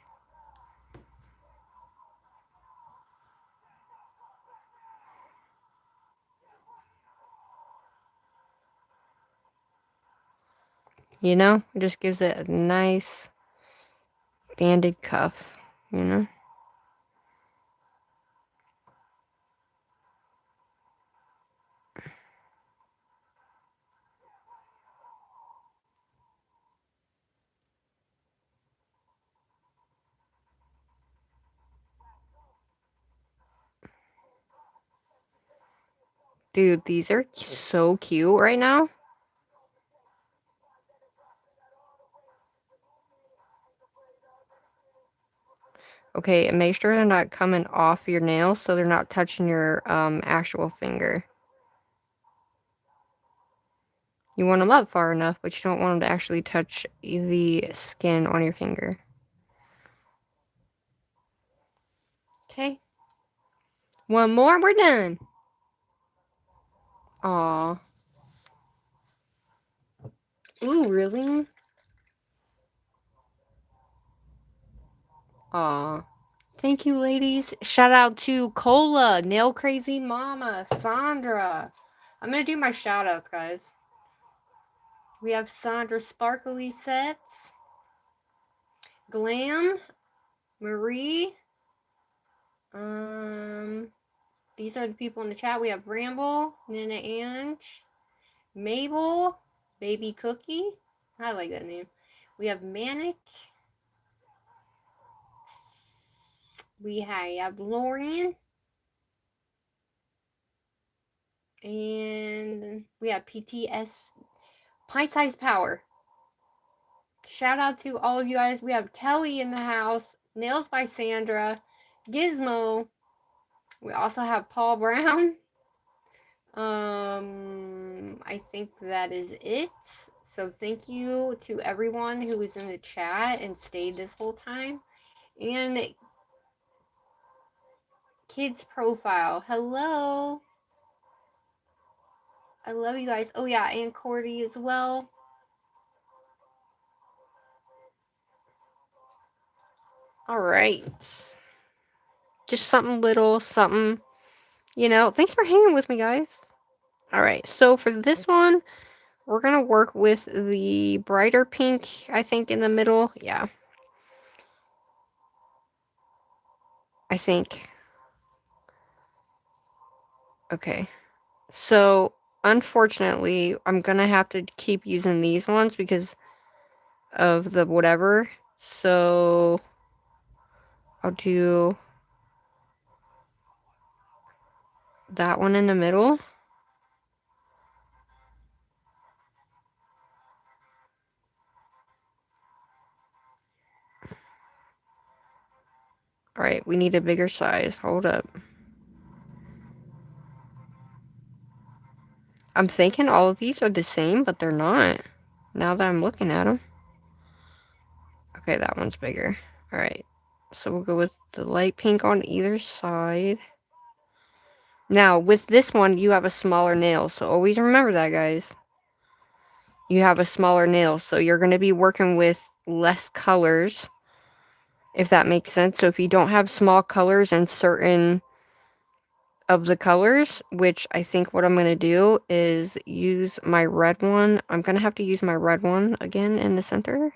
Speaker 1: You know, it just gives it a nice banded cuff, you know? Dude, these are so cute right now. Okay, and make sure they're not coming off your nails so they're not touching your actual finger. You want them up far enough, but you don't want them to actually touch the skin on your finger. Okay. One more, we're done. Aw. Ooh, really? Aw. Thank you, ladies. Shout out to Cola, Nail Crazy Mama, Sandra. I'm gonna do my shout outs, guys. We have Sandra Sparkly Sets, Glam, Marie. These are the people in the chat. We have Ramble, Nina Ange, Mabel, Baby Cookie. I like that name. We have Manic. We have Lauren. And we have PTS, Pint Size Power. Shout out to all of you guys. We have Kelly in the house, Nails by Sandra, Gizmo. We also have Paul Brown. I think that is it. So thank you to everyone who was in the chat and stayed this whole time. And Kids Profile, hello. I love you guys. Oh yeah, and Cordy as well. All right. Just something little, something, you know. Thanks for hanging with me, guys. All right. So for this one, we're going to work with the brighter pink, I think, in the middle. Yeah. I think. Okay. So, unfortunately, I'm going to have to keep using these ones because of the whatever. So, I'll do that one in the middle. Alright, we need a bigger size. Hold up. I'm thinking all of these are the same, but they're not. Now that I'm looking at them. Okay, that one's bigger. Alright, so we'll go with the light pink on either side. Now, with this one, you have a smaller nail, so always remember that, guys. You have a smaller nail, so you're going to be working with less colors, if that makes sense. So if you don't have small colors in certain of the colors, which I think what I'm going to do is use my red one. I'm going to have to use my red one again in the center.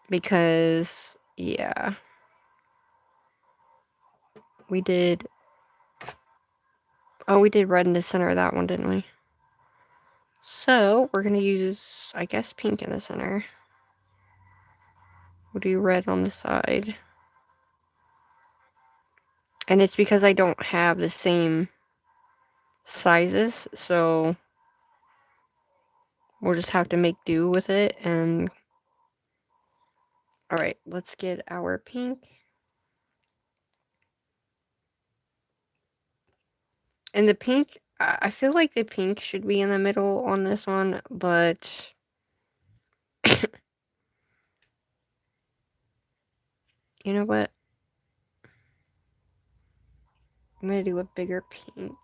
Speaker 1: Because, yeah. We did... Oh, we did red in the center of that one, didn't we? So, we're going to use, I guess, pink in the center. We'll do red on the side. And it's because I don't have the same sizes, so we'll just have to make do with it. And all right, let's get our pink. And the pink, I feel like the pink should be in the middle on this one, but you know what? I'm gonna do a bigger pink.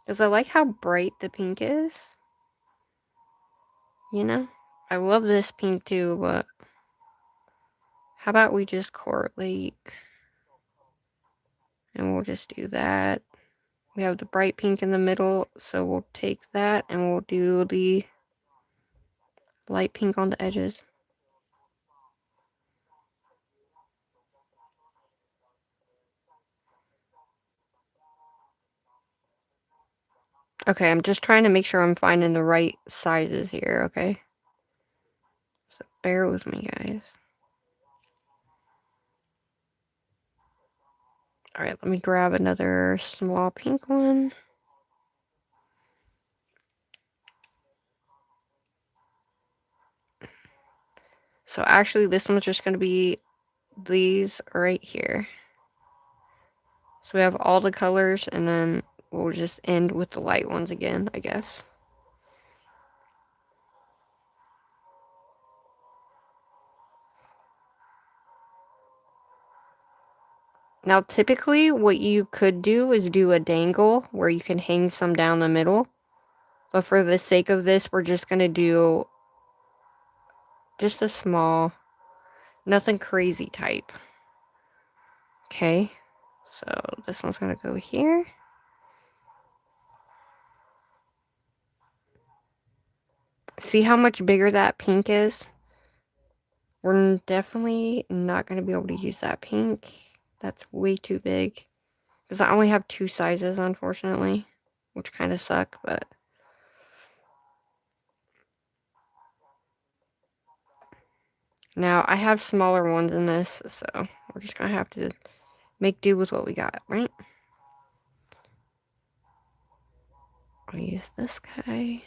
Speaker 1: Because I like how bright the pink is. You know? I love this pink too, but how about we just correlate? And we'll just do that. We have the bright pink in the middle, so we'll take that and we'll do the light pink on the edges. Okay, I'm just trying to make sure I'm finding the right sizes here, okay? So bear with me, guys. Alright, let me grab another small pink one. So actually this one's just going to be these right here. So we have all the colors, and then we'll just end with the light ones again, I guess. Now, typically, what you could do is do a dangle where you can hang some down the middle. But for the sake of this, we're just going to do just a small, nothing crazy type. Okay, so this one's going to go here. See how much bigger that pink is? We're definitely not going to be able to use that pink. That's way too big. Because I only have 2 sizes, unfortunately. Which kind of suck, but... Now, I have smaller ones in this, so we're just going to have to make do with what we got, right? I'll use this guy.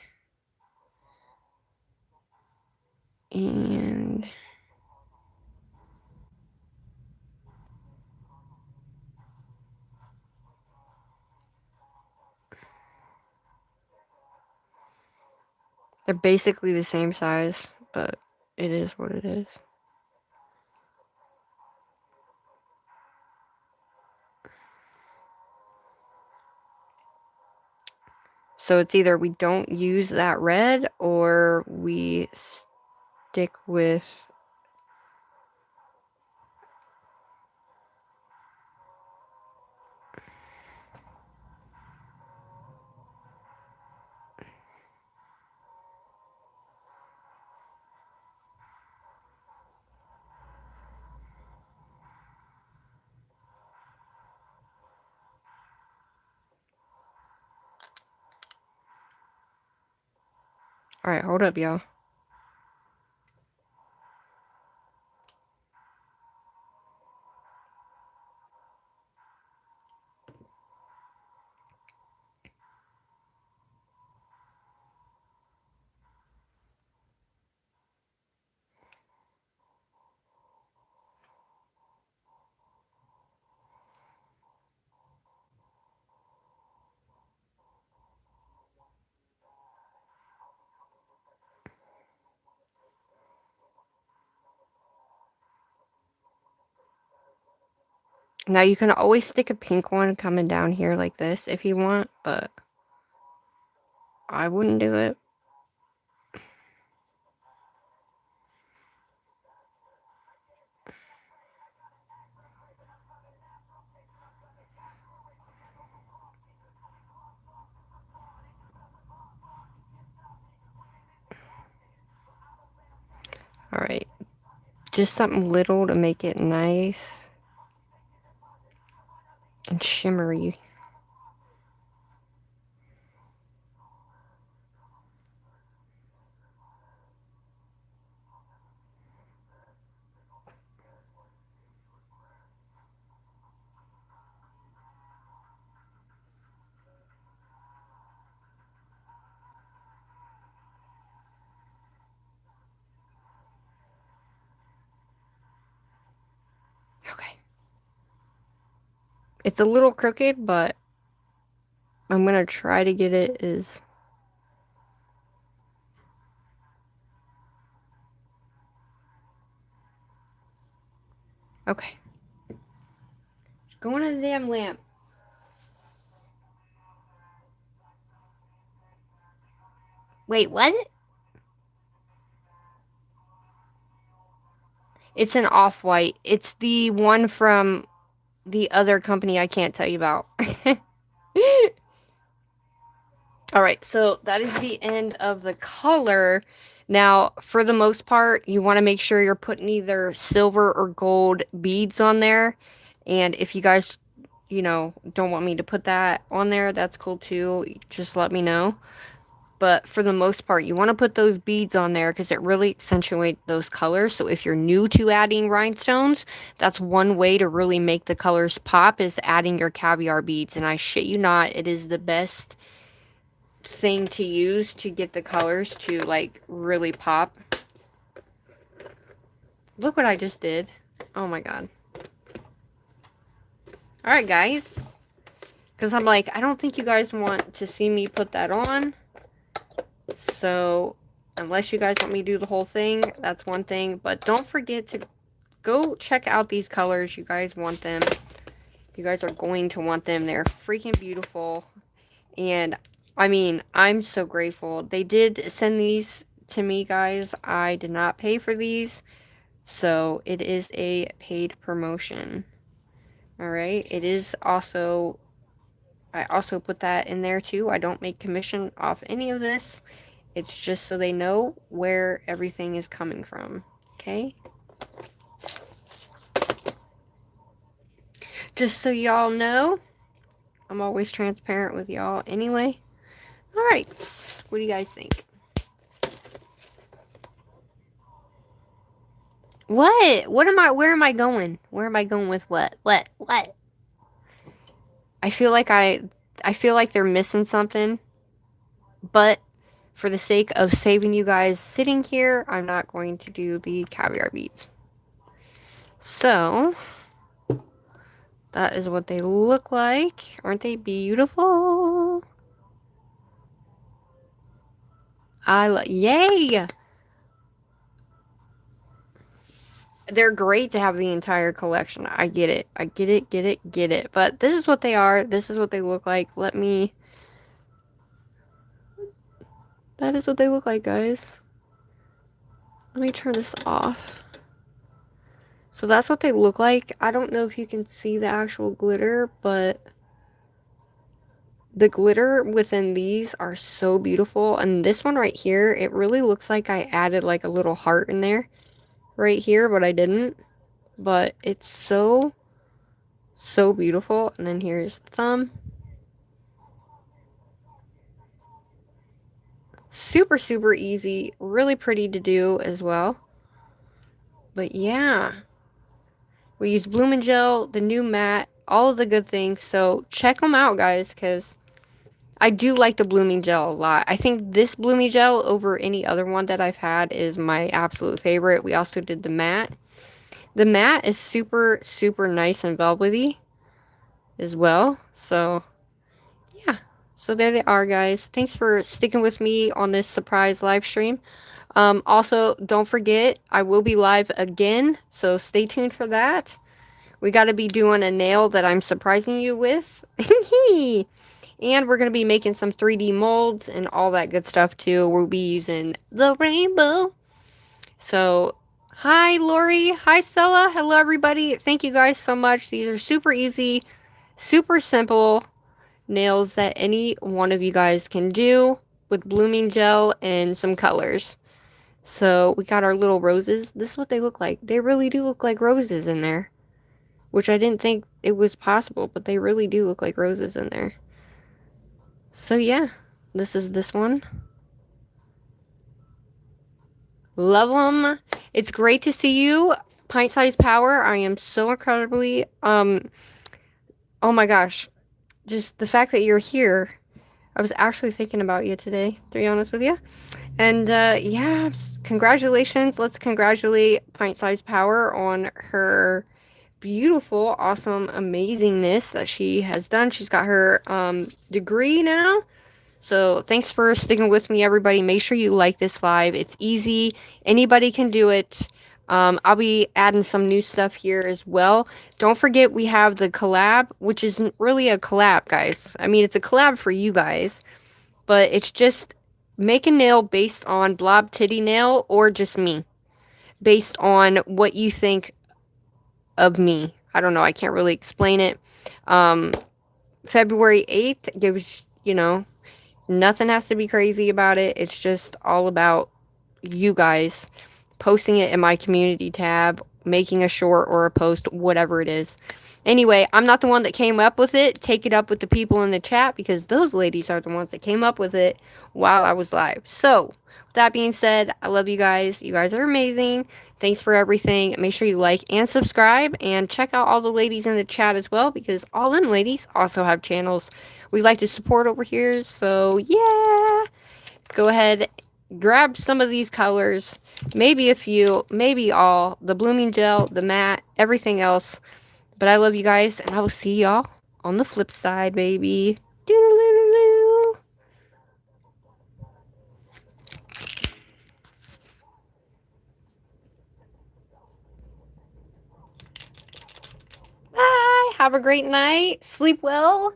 Speaker 1: And... they're basically the same size, but it is what it is. So it's either we don't use that red, or we stick with... Alright, hold up, y'all. Now, you can always stick a pink one coming down here like this if you want, but I wouldn't do it. Alright. Just something little to make it nice and shimmery. Okay. It's a little crooked, but I'm gonna try to get it as... Okay. Go on to the damn lamp. Wait, what? It's an off-white. It's the one from the other company I can't tell you about. Alright, so that is the end of the color. Now, for the most part, you want to make sure you're putting either silver or gold beads on there. And if you guys, you know, don't want me to put that on there, that's cool too. Just let me know. But for the most part, you want to put those beads on there because it really accentuates those colors. So if you're new to adding rhinestones, that's one way to really make the colors pop, is adding your caviar beads. And I shit you not, it is the best thing to use to get the colors to like really pop. Look what I just did. Oh my god. Alright, guys. Because I'm like, I don't think you guys want to see me put that on. So, unless you guys want me to do the whole thing, that's one thing. But don't forget to go check out these colors. You guys want them. You guys are going to want them. They're freaking beautiful. And, I mean, I'm so grateful. They did send these to me, guys. I did not pay for these. So, it is a paid promotion. Alright? It is also... I also put that in there too. I don't make commission off any of this. It's just so they know where everything is coming from. Okay? Just so y'all know, I'm always transparent with y'all anyway. Alright. What do you guys think? What? Where am I going? Where am I going with what? What? I feel like they're missing something. But for the sake of saving you guys sitting here, I'm not going to do the caviar beads. So, that is what they look like. Aren't they beautiful? Yay! They're great to have the entire collection. I get it. I get it. But this is what they are. This is what they look like. That is what they look like, guys. Let me turn this off. So that's what they look like. I don't know if you can see the actual glitter, but the glitter within these are so beautiful. And this one right here, it really looks like I added like a little heart in there right here, but I didn't. But it's so beautiful. And then here's the thumb. Super easy. Really pretty to do as well. But yeah. We use Blooming Gel, the new matte, all of the good things. So check them out, guys, because I do like the Blooming Gel a lot. I think this Blooming Gel over any other one that I've had is my absolute favorite. We also did the matte. The matte is super nice and velvety as well. So, yeah. So there they are, guys. Thanks for sticking with me on this surprise live stream. Also, don't forget, I will be live again. So stay tuned for that. We got to be doing a nail that I'm surprising you with. And we're going to be making some 3D molds and all that good stuff too. We'll be using the rainbow. So, hi Lori. Hi Stella. Hello everybody. Thank you guys so much. These are super easy, super simple nails that any one of you guys can do with blooming gel and some colors. So, we got our little roses. This is what they look like. They really do look like roses in there. Which I didn't think it was possible, but they really do look like roses in there. So yeah, this is this one. Love them. It's great to see you, Pint Size Power. I am so incredibly, oh my gosh, just the fact that you're here. I was actually thinking about you today, to be honest with you. And yeah, congratulations. Let's congratulate Pint Size Power on her beautiful, awesome, amazingness that she has done. She's got her degree now. So thanks for sticking with me, everybody. Make sure you like this live. It's easy. Anybody can do it. I'll be adding some new stuff here as well. Don't forget we have the collab, which isn't really a collab, guys. I mean, it's a collab for you guys, but it's just make a nail based on Blob Titty Nail or just me, based on what you think of me. I don't know. I can't really explain it. February 8th gives, you know, nothing has to be crazy about it. It's just all about you guys posting it in my community tab, making a short or a post, whatever it is. Anyway, I'm not the one that came up with it. Take it up with the people in the chat because those ladies are the ones that came up with it while I was live. So, with that being said, I love you guys. You guys are amazing. Thanks for everything. Make sure you like and subscribe and check out all the ladies in the chat as well because all them ladies also have channels we like to support over here. So, yeah. Go ahead, grab some of these colors. Maybe a few, maybe all. The blooming gel, the matte, everything else. But I love you guys, and I will see y'all on the flip side, baby. Doodle-doo-doo-doo. Bye. Have a great night. Sleep well,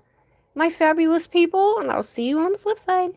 Speaker 1: my fabulous people, and I'll see you on the flip side.